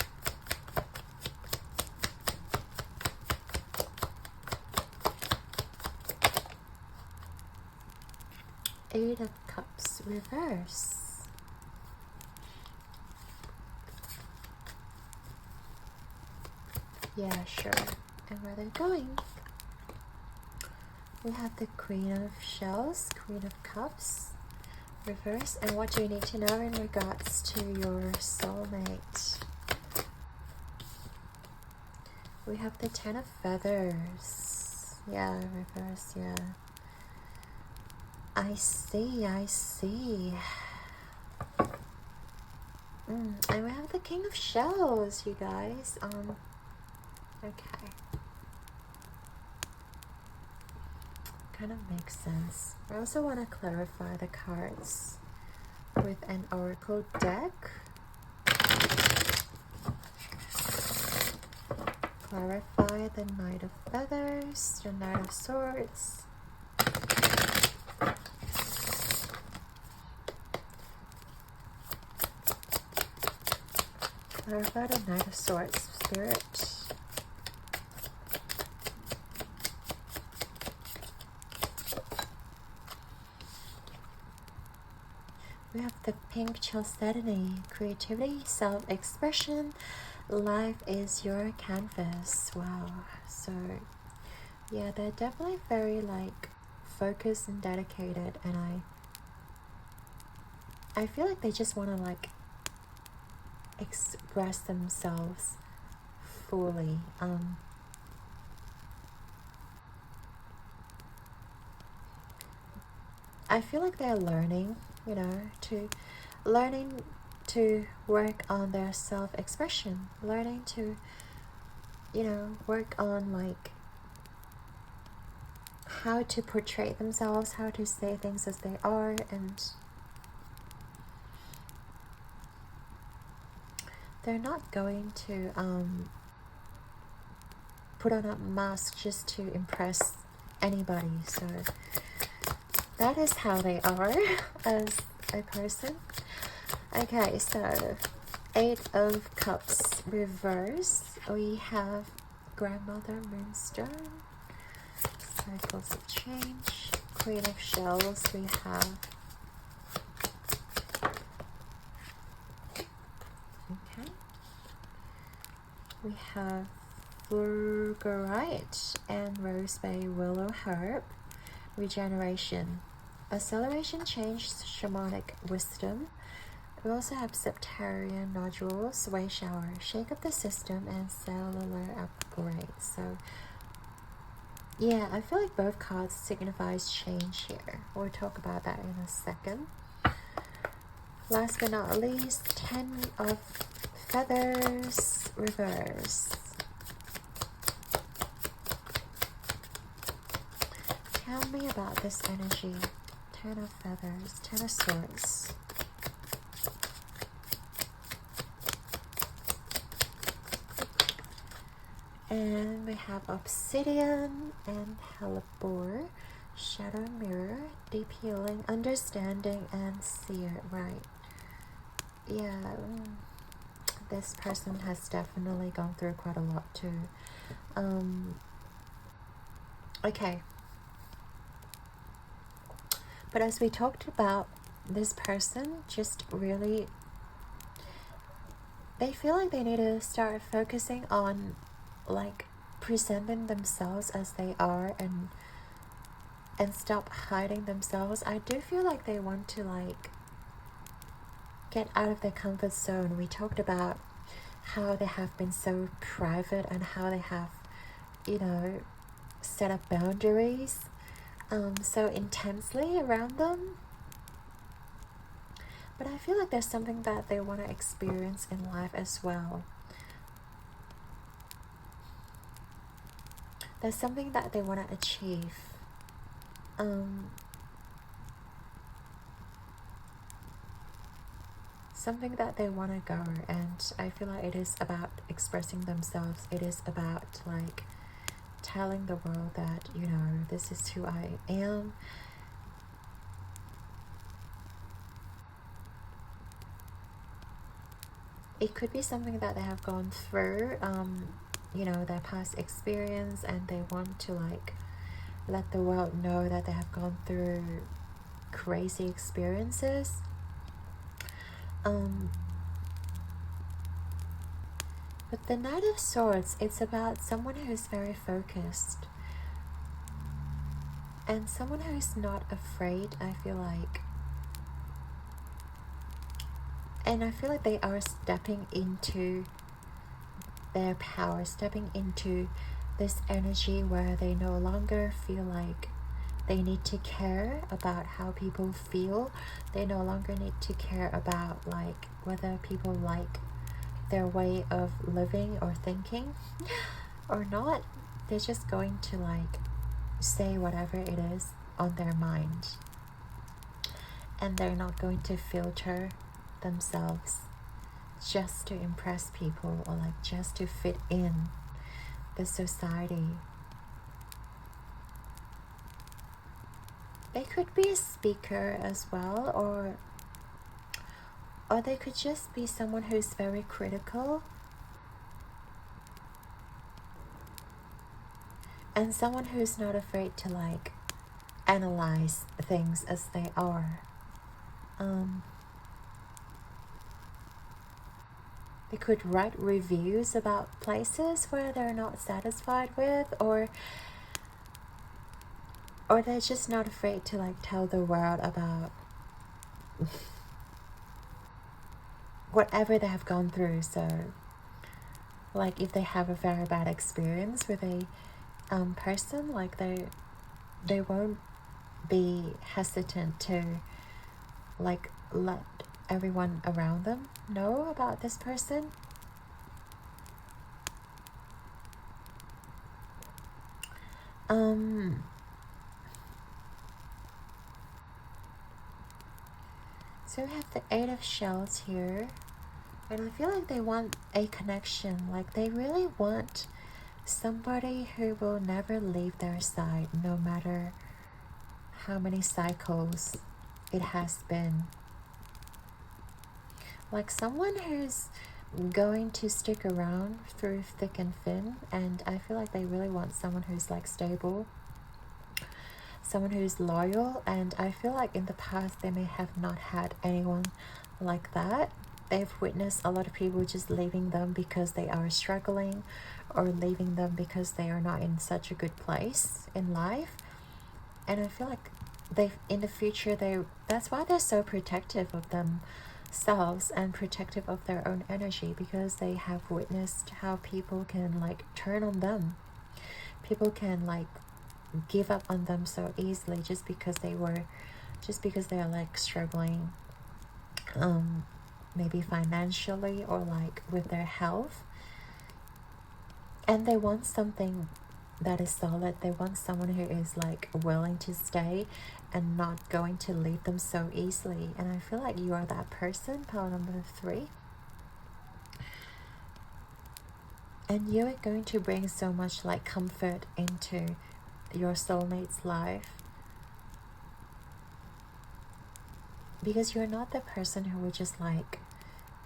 Eight of Cups, reverse. Yeah, sure. And where they're going. We have the Queen of Shells, Queen of Cups, reverse. And what do you need to know in regards to your soulmate? We have the Ten of Feathers. Yeah, reverse, yeah. I see, I see. And we have the King of Shells, you guys. Okay. Kind of makes sense. I also want to clarify the cards with an oracle deck. Clarify the Knight of Feathers, the Knight of Swords. Clarify the Knight of Swords, Spirit. We have the Pink Chalcedony, creativity, self-expression. Life is your canvas. Wow. So yeah, they're definitely very like focused and dedicated, and I feel like they just want to like express themselves fully. I feel like they're learning, you know, learning to work on their self-expression, learning to, you know, work on like how to portray themselves, how to say things as they are, and they're not going to put on a mask just to impress anybody. So that is how they are as a person. Okay, so 8 of Cups reverse. We have Grandmother Moonstone, Cycles of Change, Queen of Shells. We have we have Fulgurite and Rosebay Willow Herb. Regeneration, acceleration, change, shamanic wisdom. We also have Septarian nodules, way shower, shake up the system, and cellular upgrade. So yeah, I feel like both cards signifies change here. We'll talk about that in a second. Last but not least, 10 of Feathers, reverse. Tell me about this energy. 10 of Feathers, 10 of Swords. And we have Obsidian and Hellebore, Shadow Mirror, Deep Healing, Understanding, and Seer. Right. Yeah, this person has definitely gone through quite a lot too. Okay. But as we talked about, this person just really, they feel like they need to start focusing on like presenting themselves as they are, and stop hiding themselves. I do feel like they want to like get out of their comfort zone. We talked about how they have been so private and how they have, you know, set up boundaries so intensely around them. But I feel like there's something that they want to experience in life as well. There's something that they want to achieve. something that they want to go. And I feel like it is about expressing themselves. It is about like telling the world that, you know, this is who I am. It could be something that they have gone through, you know, their past experience, and they want to like let the world know that they have gone through crazy experiences. But the Knight of Swords, it's about someone who's very focused and someone who's not afraid, I feel like. And I feel like they are stepping into their power, stepping into this energy where they no longer feel like they need to care about how people feel. They no longer need to care about like whether people like their way of living or thinking or not. They're just going to like say whatever it is on their mind, and they're not going to filter themselves just to impress people or like just to fit in the society. They could be a speaker as well, or they could just be someone who's very critical and someone who's not afraid to like analyze things as they are. They could write reviews about places where they're not satisfied with, or they're just not afraid to like tell the world about whatever they have gone through. So like if they have a very bad experience with a person, like they won't be hesitant to like let everyone around them know about this person. So we have the Eight of Shells here, and I feel like they want a connection. Like they really want somebody who will never leave their side, no matter how many cycles it has been. Like someone who's going to stick around through thick and thin. And I feel like they really want someone who's like stable, someone who's loyal. And I feel like in the past they may have not had anyone like that. They've witnessed a lot of people just leaving them because they are struggling, or leaving them because they are not in such a good place in life. And I feel like in the future that's why they're so protective of themselves and protective of their own energy, because they have witnessed how people can like turn on them. People can like give up on them so easily just because they are like struggling, maybe financially or like with their health. And they want something that is solid. They want someone who is like willing to stay and not going to leave them so easily. And I feel like you are that person, pile number 3. And you are going to bring so much like comfort into your soulmate's life, because you're not the person who will just like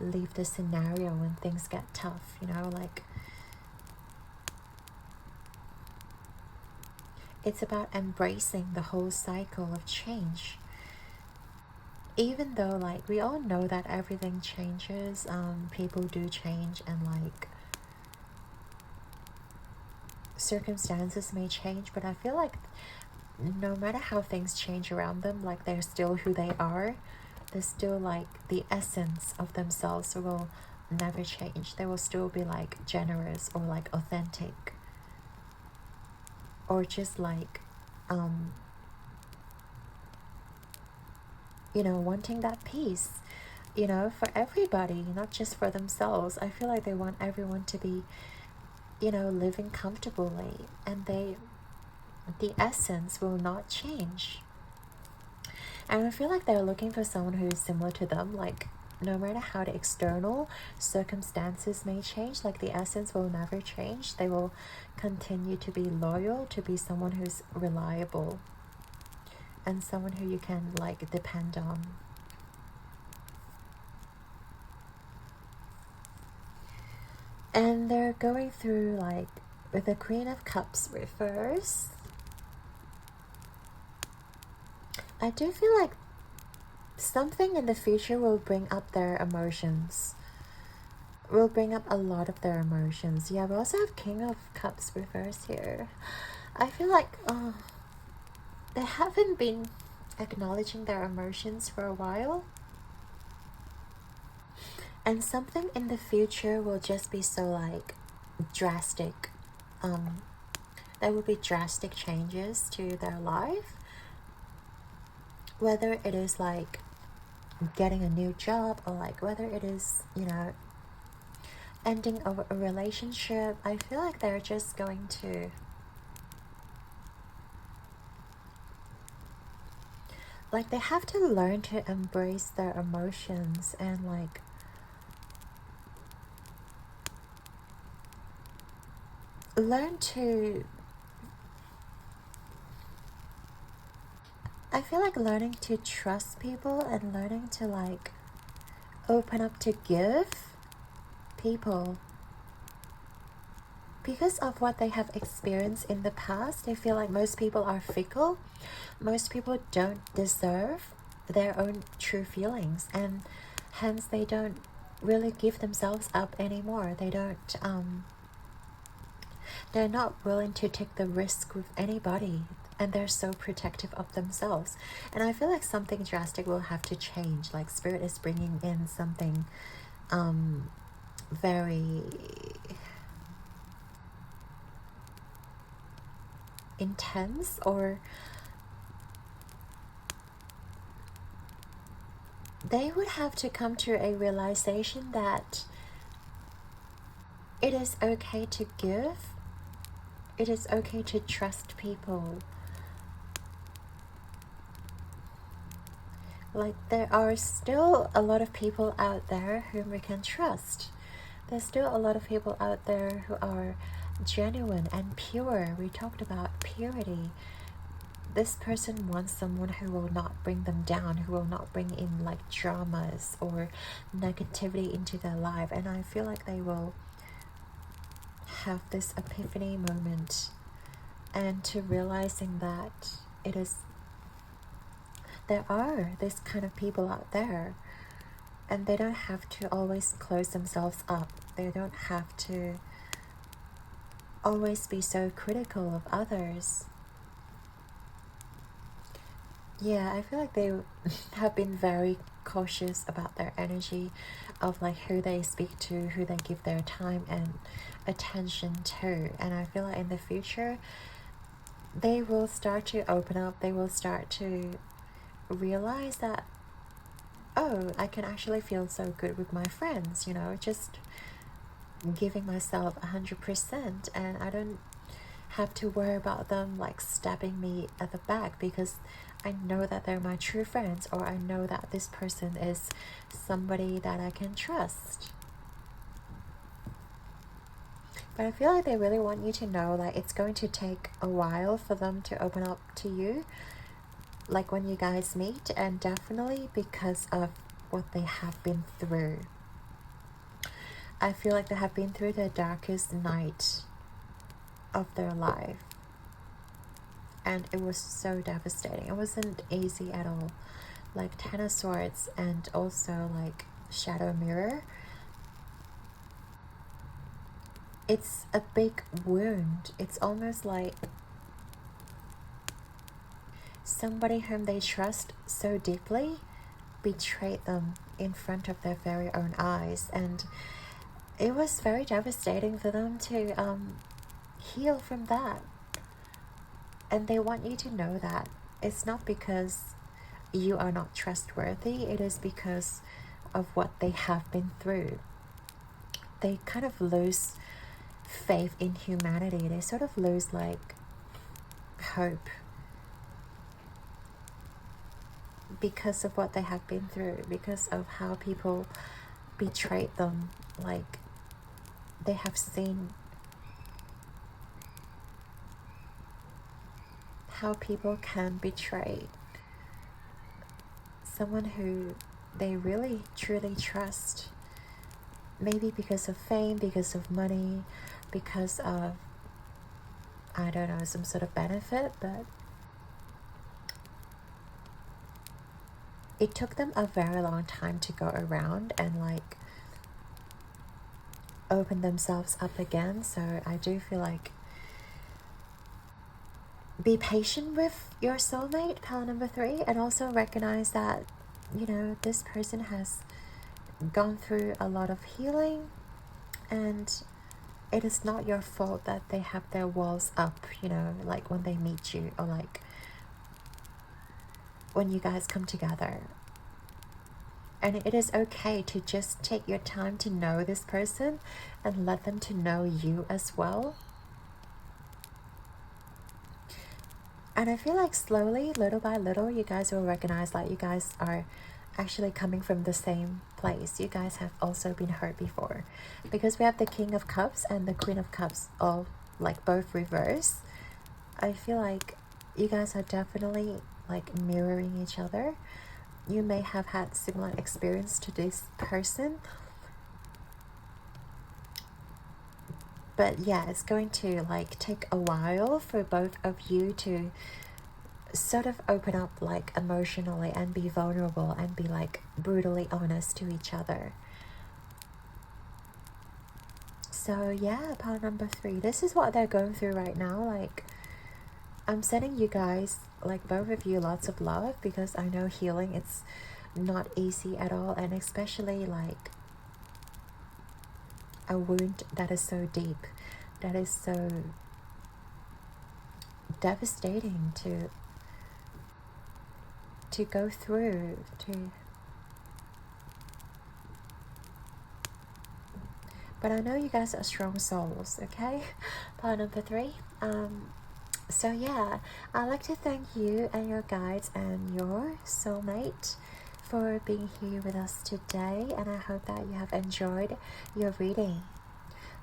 leave the scenario when things get tough, you know. Like it's about embracing the whole cycle of change, even though like we all know that everything changes. People do change, and like circumstances may change, but I feel like no matter how things change around them, like they're still who they are. They're still like the essence of themselves will never change. They will still be like generous or like authentic, or just like you know, wanting that peace, you know, for everybody, not just for themselves. I feel like they want everyone to be, you know, living comfortably, and the essence will not change. And I feel like they're looking for someone who is similar to them, like no matter how the external circumstances may change, like the essence will never change. They will continue to be loyal, to be someone who's reliable and someone who you can like depend on. And they're going through, like, with the Queen of Cups reverse, I do feel like something in the future will bring up their emotions. Will bring up a lot of their emotions. Yeah, we also have King of Cups reverse here. I feel like they haven't been acknowledging their emotions for a while. And something in the future will just be so like drastic. There will be drastic changes to their life. Whether it is like getting a new job, or like whether it is, you know, ending of a relationship. I feel like they're just going to like, they have to learn to embrace their emotions and like learn to, I feel like learning to trust people and learning to like open up to give people. Because of what they have experienced in the past, I feel like most people are fickle. Most people don't deserve their own true feelings, and hence they don't really give themselves up anymore. They don't they're not willing to take the risk with anybody, and they're so protective of themselves. And I feel like something drastic will have to change. Like Spirit is bringing in something very intense, or they would have to come to a realization that it is okay to give. It is okay to trust people. Like, there are still a lot of people out there whom we can trust. There's still a lot of people out there who are genuine and pure. We talked about purity. This person wants someone who will not bring them down, who will not bring in like dramas or negativity into their life. And I feel like they will have this epiphany moment, and to realizing that it is, there are this kind of people out there, and they don't have to always close themselves up. They don't have to always be so critical of others. Yeah, I feel like they have been very cautious about their energy, of like who they speak to, who they give their time and attention to. And I feel like in the future they will start to open up. They will start to realize that, oh, I can actually feel so good with my friends, you know, just giving myself 100%, and I don't have to worry about them like stabbing me at the back, because I know that they're my true friends, or I know that this person is somebody that I can trust. But I feel like they really want you to know, like, it's going to take a while for them to open up to you, like when you guys meet, and definitely because of what they have been through. I feel like they have been through the darkest night of their life, and it was so devastating. It wasn't easy at all. Like 10 of Swords and also like Shadow Mirror. It's a big wound. It's almost like somebody whom they trust so deeply betrayed them in front of their very own eyes, and it was very devastating for them to heal from that. And they want you to know that it's not because you are not trustworthy, it is because of what they have been through. They kind of lose faith in humanity. They sort of lose like hope. because of what they have been through, because of how people betrayed them. Like, they have seen how people can betray someone who they really truly trust, maybe because of fame, because of money, because of, I don't know, some sort of benefit. But it took them a very long time to go around and like open themselves up again. So I do feel like, be patient with your soulmate, pile number 3, and also recognize that, you know, this person has gone through a lot of healing, and it is not your fault that they have their walls up, you know, like when they meet you, or like when you guys come together. And it is okay to just take your time to know this person and let them to know you as well. And I feel like slowly, little by little, you guys will recognize that you guys are actually coming from the same place. You guys have also been hurt before, because we have the King of Cups and the Queen of Cups all like both reverse. I feel like you guys are definitely like mirroring each other. You may have had similar experience to this person, but yeah, it's going to like take a while for both of you to sort of open up like emotionally and be vulnerable and be like brutally honest to each other. So yeah, pile number 3, this is what they're going through right now. Like, I'm sending you guys, like both of you, lots of love, because I know healing, it's not easy at all, and especially like a wound that is so deep, that is so devastating to go through, but I know you guys are strong souls, okay? Part number 3. So yeah, I'd like to thank you and your guides and your soulmate for being here with us today, and I hope that you have enjoyed your reading.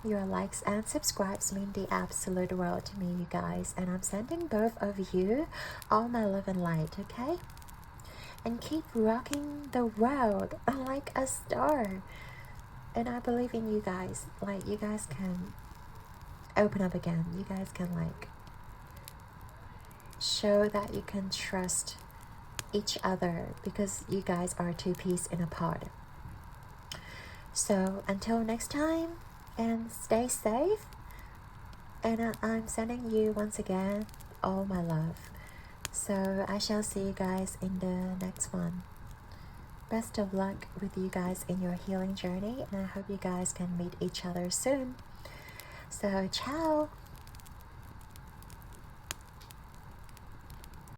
Your likes and subscribes mean the absolute world to me, you guys, and I'm sending both of you all my love and light, okay? And keep rocking the world like a star. And I believe in you guys. Like, you guys can open up again. You guys can like show that you can trust each other, because you guys are two peas in a pod. So until next time, and stay safe, and I'm sending you once again all my love. So I shall see you guys in the next one. Best of luck with you guys in your healing journey, and I hope you guys can meet each other soon. So ciao.